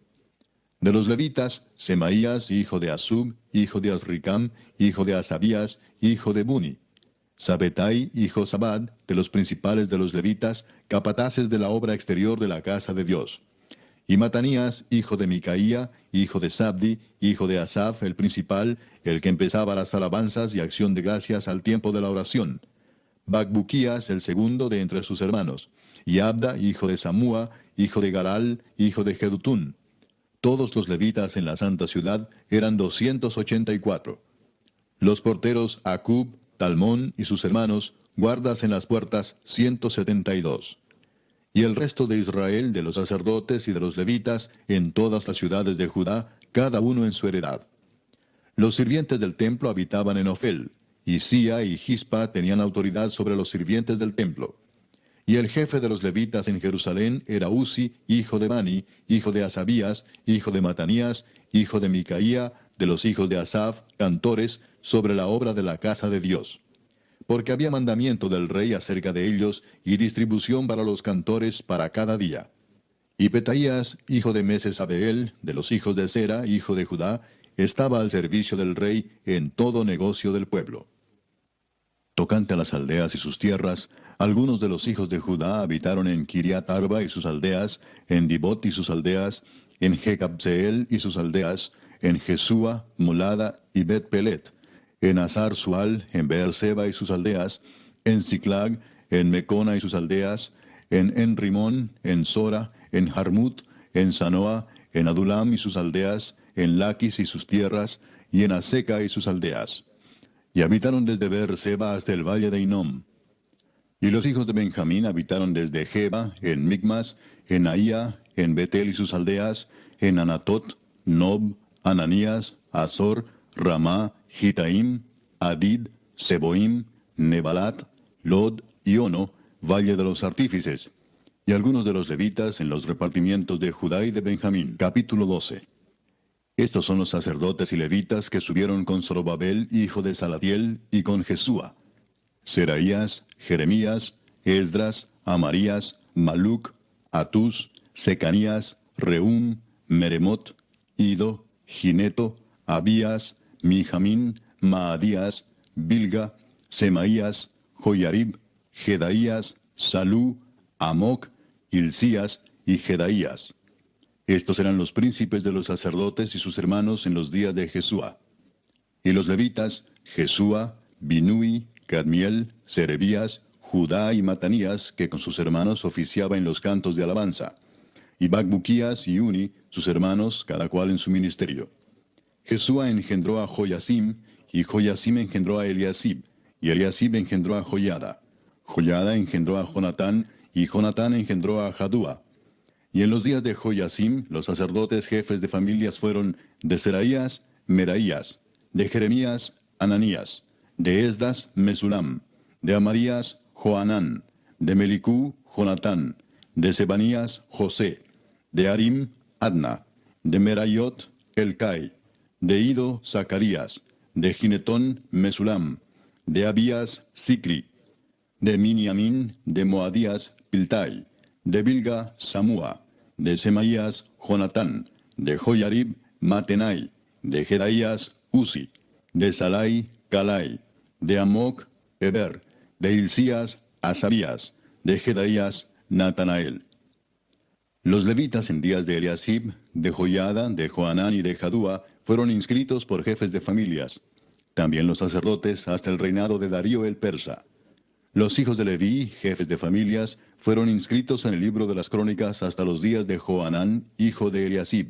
De los levitas, Semaías, hijo de Asub, hijo de Azricam, hijo de Asabías, hijo de Buni. Sabetai y Josabad, de los principales de los levitas, capataces de la obra exterior de la casa de Dios. Y Matanías, hijo de Micaía, hijo de Sabdi, hijo de Asaf, el principal, el que empezaba las alabanzas y acción de gracias al tiempo de la oración. Bacbuquías, el segundo de entre sus hermanos. Y Abda, hijo de Samúa, hijo de Garal, hijo de Jedutún. Todos los levitas en la santa ciudad eran 284. Los porteros Acub, Talmón y sus hermanos, guardas en las puertas, 172. Y el resto de Israel, de los sacerdotes y de los levitas, en todas las ciudades de Judá, cada uno en su heredad. Los sirvientes del templo habitaban en Ofel, y Sía y Gispa tenían autoridad sobre los sirvientes del templo. Y el jefe de los levitas en Jerusalén era Uzi, hijo de Bani, hijo de Asabías, hijo de Matanías, hijo de Micaía, de los hijos de Asaf, cantores, sobre la obra de la casa de Dios. Porque había mandamiento del rey acerca de ellos, y distribución para los cantores para cada día. Y Petaías, hijo de Mesesabeel, de los hijos de Sera, hijo de Judá, estaba al servicio del rey en todo negocio del pueblo. Tocante a las aldeas y sus tierras, algunos de los hijos de Judá habitaron en Kiriat Arba y sus aldeas, en Dibot y sus aldeas, en Jecabseel y sus aldeas, en Jesúa, Molada y Bet-Pelet, en Azar Sual, en Beerseba y sus aldeas, en Ziklag, en Mecona y sus aldeas, en Enrimón, en Sora, en Jarmut, en Sanoa, en Adulam y sus aldeas, en Laquis y sus tierras, y en Aseca y sus aldeas. Y habitaron desde Beerseba hasta el valle de Inom. Y los hijos de Benjamín habitaron desde Geba, en Micmas, en Ahía, en Betel y sus aldeas, en Anatot, Nob, Ananías, Azor, Ramá, Gitaim, Adid, Seboim, Nebalat, Lod y Ono, valle de los artífices, y algunos de los levitas en los repartimientos de Judá y de Benjamín. Capítulo 12. Estos son los sacerdotes y levitas que subieron con Zorobabel, hijo de Salatiel, y con Jesúa: Seraías, Jeremías, Esdras, Amarías, Maluc, Atús, Secanías, Reum, Meremot, Ido, Gineto, Abías, Mijamín, Maadías, Bilga, Semaías, Joyarib, Jedaías, Salú, Amoc, Hilcías y Jedaías. Estos eran los príncipes de los sacerdotes y sus hermanos en los días de Jesúa. Y los levitas, Jesúa, Binui, Cadmiel, Serebías, Judá y Matanías, que con sus hermanos oficiaba en los cantos de alabanza, y Bacbuquías y Uni, sus hermanos, cada cual en su ministerio. Jesúa engendró a Joyasim, y Joyasim engendró a Eliasib, y Eliasib engendró a Joyada. Joyada engendró a Jonatán, y Jonatán engendró a Jadúa. Y en los días de Joyasim, los sacerdotes jefes de familias fueron de Seraías, Meraías, de Jeremías, Ananías, de Esdas, Mesulam, de Amarías, Joanán, de Melicú, Jonatán, de Sebanías, José, de Arim, Adna, de Merayot, Elcai, de Ido, Zacarías, de Ginetón, Mesulam, de Abías, Sicri, de Miniamín, de Moadías, Piltai, de Bilga, Samúa, de Semaías, Jonatán, de Joyarib, Matenai, de Jedaías, Uzi, de Salai, Calai, de Amoc, Eber, de Hilcías, Asabías, de Jedaías, Natanael. Los levitas en días de Eliasib, de Joyada, de Joanán y de Jadúa fueron inscritos por jefes de familias. También los sacerdotes hasta el reinado de Darío el persa. Los hijos de Leví, jefes de familias, fueron inscritos en el libro de las crónicas hasta los días de Joanán, hijo de Eliasib.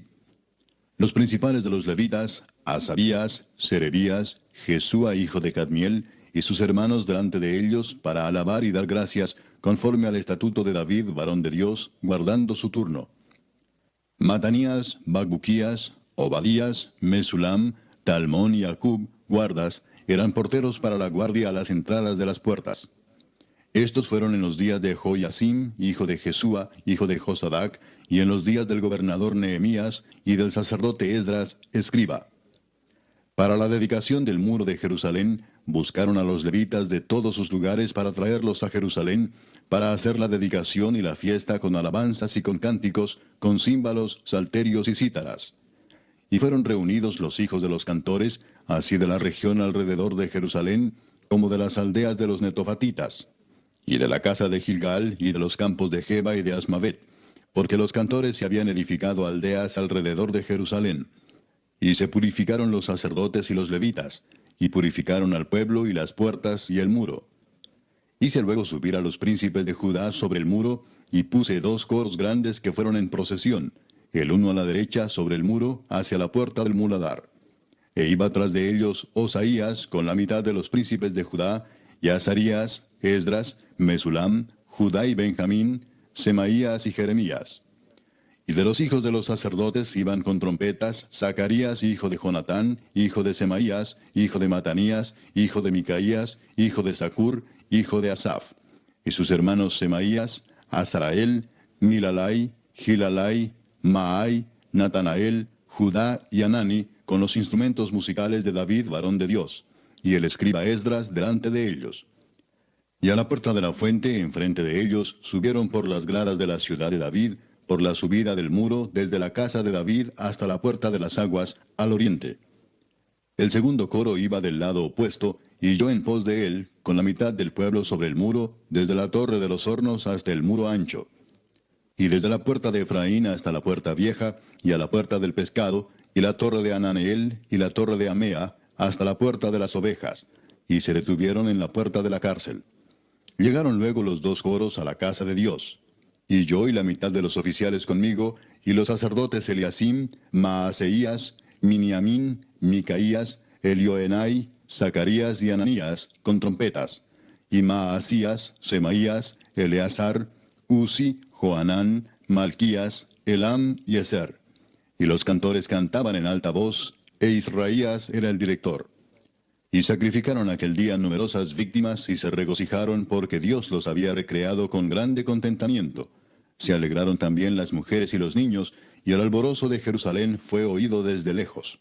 Los principales de los levitas, Asabías, Serebías, Jesúa hijo de Cadmiel, y sus hermanos delante de ellos, para alabar y dar gracias, conforme al estatuto de David, varón de Dios, guardando su turno. Matanías, Bacbuquías, Obadías, Mesulam, Talmón y Acub, guardas, eran porteros para la guardia a las entradas de las puertas. Estos fueron en los días de Joyasim, hijo de Jesúa, hijo de Josadac, y en los días del gobernador Nehemías y del sacerdote Esdras, escriba. Para la dedicación del muro de Jerusalén, buscaron a los levitas de todos sus lugares para traerlos a Jerusalén, para hacer la dedicación y la fiesta con alabanzas y con cánticos, con címbalos, salterios y cítaras. Y fueron reunidos los hijos de los cantores, así de la región alrededor de Jerusalén, como de las aldeas de los netofatitas, y de la casa de Gilgal, y de los campos de Geba y de Asmavet, porque los cantores se habían edificado aldeas alrededor de Jerusalén. Y se purificaron los sacerdotes y los levitas, y purificaron al pueblo y las puertas y el muro. Hice luego subir a los príncipes de Judá sobre el muro, y puse 2 coros grandes que fueron en procesión, el uno a la derecha sobre el muro, hacia la puerta del muladar. E iba tras de ellos Osaías con la mitad de los príncipes de Judá, y Azarías, Esdras, Mesulam, Judá y Benjamín, Semaías y Jeremías. Y de los hijos de los sacerdotes iban con trompetas Zacarías, hijo de Jonatán, hijo de Semaías, hijo de Matanías, hijo de Micaías, hijo de Zacur, hijo de Asaf. Y sus hermanos Semaías, Azarael, Milalai, Gilalai, Maai, Natanael, Judá y Anani, con los instrumentos musicales de David, varón de Dios, y el escriba Esdras delante de ellos. Y a la puerta de la fuente, enfrente de ellos, subieron por las gradas de la ciudad de David, por la subida del muro, desde la casa de David hasta la puerta de las aguas, al oriente. El segundo coro iba del lado opuesto, y yo en pos de él, con la mitad del pueblo sobre el muro, desde la torre de los hornos hasta el muro ancho. y desde la puerta de Efraín hasta la puerta vieja, y a la puerta del pescado, y la torre de Ananeel, y la torre de Amea, hasta la puerta de las ovejas, y se detuvieron en la puerta de la cárcel. Llegaron luego los dos coros a la casa de Dios, y yo y la mitad de los oficiales conmigo, y los sacerdotes Eliasim, Maaseías, Miniamín, Micaías, Elioenai, Zacarías y Ananías, con trompetas, y Maasías, Semaías, Eleazar, Uzi, Joanán, Malquías, Elam y Ezer. Y los cantores cantaban en alta voz, e Israías era el director. Y sacrificaron aquel día numerosas víctimas y se regocijaron porque Dios los había recreado con grande contentamiento. Se alegraron también las mujeres y los niños, y el alborozo de Jerusalén fue oído desde lejos.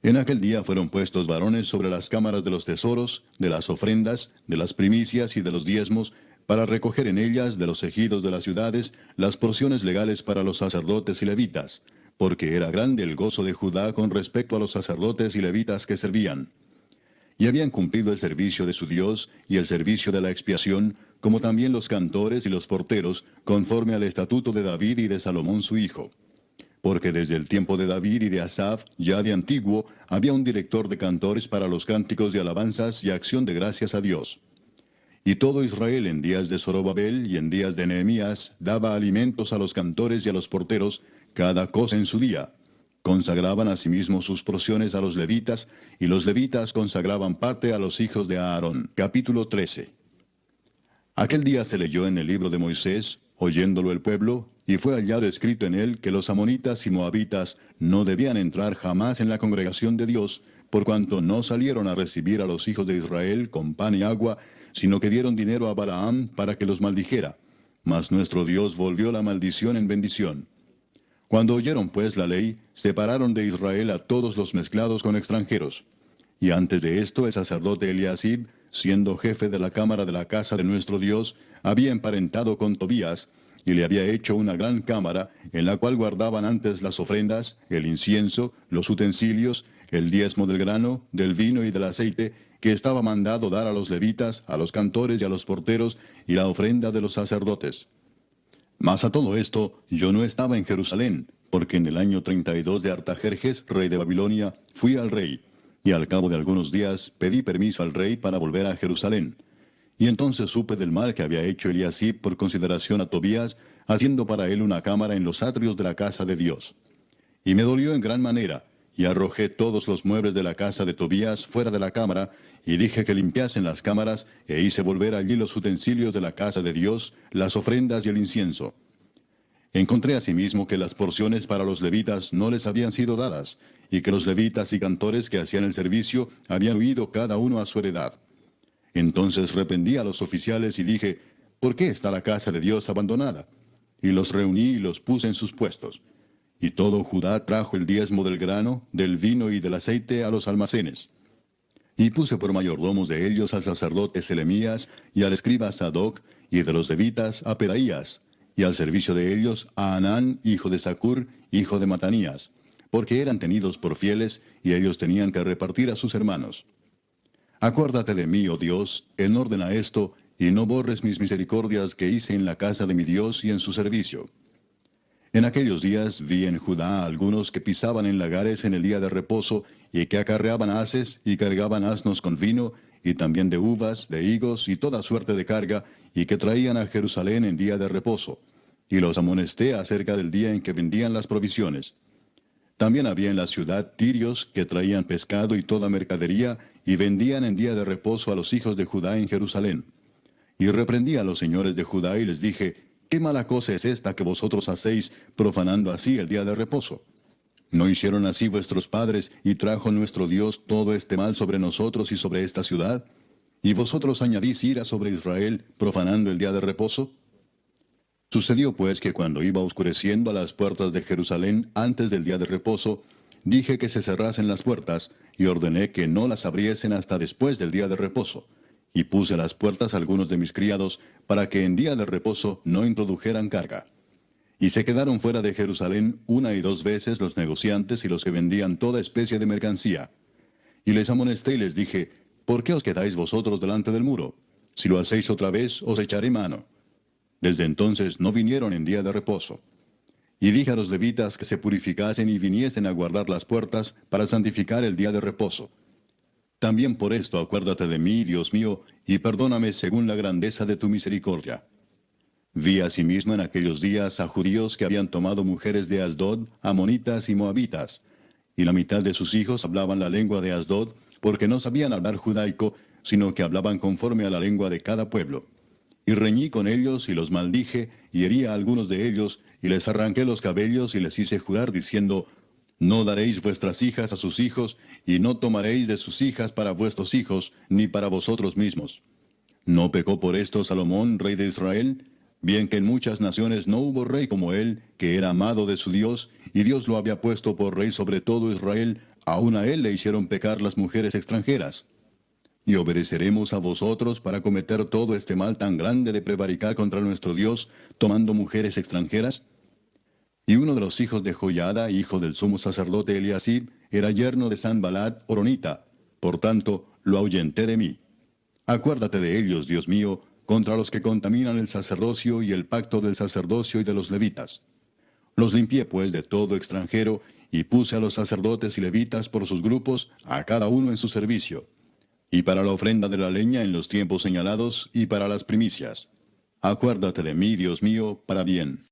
En aquel día fueron puestos varones sobre las cámaras de los tesoros, de las ofrendas, de las primicias y de los diezmos, para recoger en ellas de los ejidos de las ciudades las porciones legales para los sacerdotes y levitas, porque era grande el gozo de Judá con respecto a los sacerdotes y levitas que servían. Y habían cumplido el servicio de su Dios y el servicio de la expiación, como también los cantores y los porteros, conforme al estatuto de David y de Salomón su hijo. Porque desde el tiempo de David y de Asaf, ya de antiguo, había un director de cantores para los cánticos de alabanzas y acción de gracias a Dios. Y todo Israel en días de Zorobabel y en días de Nehemías daba alimentos a los cantores y a los porteros, cada cosa en su día. Consagraban asimismo sus porciones a los levitas, y los levitas consagraban parte a los hijos de Aarón. Capítulo 13. Aquel día se leyó en el libro de Moisés, oyéndolo el pueblo, y fue hallado escrito en él que los amonitas y moabitas no debían entrar jamás en la congregación de Dios, por cuanto no salieron a recibir a los hijos de Israel con pan y agua, sino que dieron dinero a Balaam para que los maldijera. Mas nuestro Dios volvió la maldición en bendición. Cuando oyeron pues la ley, separaron de Israel a todos los mezclados con extranjeros. Y antes de esto el sacerdote Eliasib, siendo jefe de la cámara de la casa de nuestro Dios, había emparentado con Tobías, y le había hecho una gran cámara, en la cual guardaban antes las ofrendas, el incienso, los utensilios, el diezmo del grano, del vino y del aceite, que estaba mandado dar a los levitas, a los cantores y a los porteros, y la ofrenda de los sacerdotes. Mas a todo esto yo no estaba en Jerusalén, porque en el año 32 de Artajerjes, rey de Babilonia, fui al rey, y al cabo de algunos días pedí permiso al rey para volver a Jerusalén. Y entonces supe del mal que había hecho Eliasib por consideración a Tobías, haciendo para él una cámara en los atrios de la casa de Dios. Y me dolió en gran manera, y arrojé todos los muebles de la casa de Tobías fuera de la cámara, y dije que limpiasen las cámaras, e hice volver allí los utensilios de la casa de Dios, las ofrendas y el incienso. Encontré asimismo que las porciones para los levitas no les habían sido dadas, y que los levitas y cantores que hacían el servicio habían huido cada uno a su heredad. Entonces reprendí a los oficiales y dije, ¿por qué está la casa de Dios abandonada? Y los reuní y los puse en sus puestos. Y todo Judá trajo el diezmo del grano, del vino y del aceite a los almacenes. Y puse por mayordomos de ellos al sacerdote Selemías y al escriba Sadoc, y de los levitas a Pedaías, y al servicio de ellos a Anán, hijo de Zacur, hijo de Matanías, porque eran tenidos por fieles, y ellos tenían que repartir a sus hermanos. Acuérdate de mí, oh Dios, en orden a esto, y no borres mis misericordias que hice en la casa de mi Dios y en su servicio. En aquellos días vi en Judá a algunos que pisaban en lagares en el día de reposo, y que acarreaban haces y cargaban asnos con vino, y también de uvas, de higos y toda suerte de carga, y que traían a Jerusalén en día de reposo. Y los amonesté acerca del día en que vendían las provisiones. También había en la ciudad tirios que traían pescado y toda mercadería, y vendían en día de reposo a los hijos de Judá en Jerusalén. Y reprendí a los señores de Judá y les dije, ¿qué mala cosa es esta que vosotros hacéis, profanando así el día de reposo? ¿No hicieron así vuestros padres, y trajo nuestro Dios todo este mal sobre nosotros y sobre esta ciudad? ¿Y vosotros añadís ira sobre Israel, profanando el día de reposo? Sucedió pues que cuando iba oscureciendo a las puertas de Jerusalén antes del día de reposo, dije que se cerrasen las puertas, y ordené que no las abriesen hasta después del día de reposo. Y puse a las puertas algunos de mis criados, para que en día de reposo no introdujeran carga. Y se quedaron fuera de Jerusalén 1 y 2 veces los negociantes y los que vendían toda especie de mercancía. Y les amonesté y les dije, ¿por qué os quedáis vosotros delante del muro? Si lo hacéis otra vez, os echaré mano. Desde entonces no vinieron en día de reposo. Y dije a los levitas que se purificasen y viniesen a guardar las puertas para santificar el día de reposo. También por esto acuérdate de mí, Dios mío, y perdóname según la grandeza de tu misericordia. Vi asimismo en aquellos días a judíos que habían tomado mujeres de Asdod, amonitas y moabitas, y la mitad de sus hijos hablaban la lengua de Asdod, porque no sabían hablar judaico, sino que hablaban conforme a la lengua de cada pueblo. Y reñí con ellos y los maldije, y herí a algunos de ellos, y les arranqué los cabellos y les hice jurar diciendo, no daréis vuestras hijas a sus hijos, y no tomaréis de sus hijas para vuestros hijos, ni para vosotros mismos. ¿No pecó por esto Salomón, rey de Israel? Bien que en muchas naciones no hubo rey como él, que era amado de su Dios, y Dios lo había puesto por rey sobre todo Israel, aun a él le hicieron pecar las mujeres extranjeras. Y obedeceremos a vosotros para cometer todo este mal tan grande de prevaricar contra nuestro Dios, tomando mujeres extranjeras. Y uno de los hijos de Joiada, hijo del sumo sacerdote Eliasib, era yerno de Sanbalat Horonita, por tanto lo ahuyenté de mí. Acuérdate de ellos, Dios mío, contra los que contaminan el sacerdocio y el pacto del sacerdocio y de los levitas. Los limpié pues de todo extranjero, y puse a los sacerdotes y levitas por sus grupos, a cada uno en su servicio, y para la ofrenda de la leña en los tiempos señalados, y para las primicias. Acuérdate de mí, Dios mío, para bien.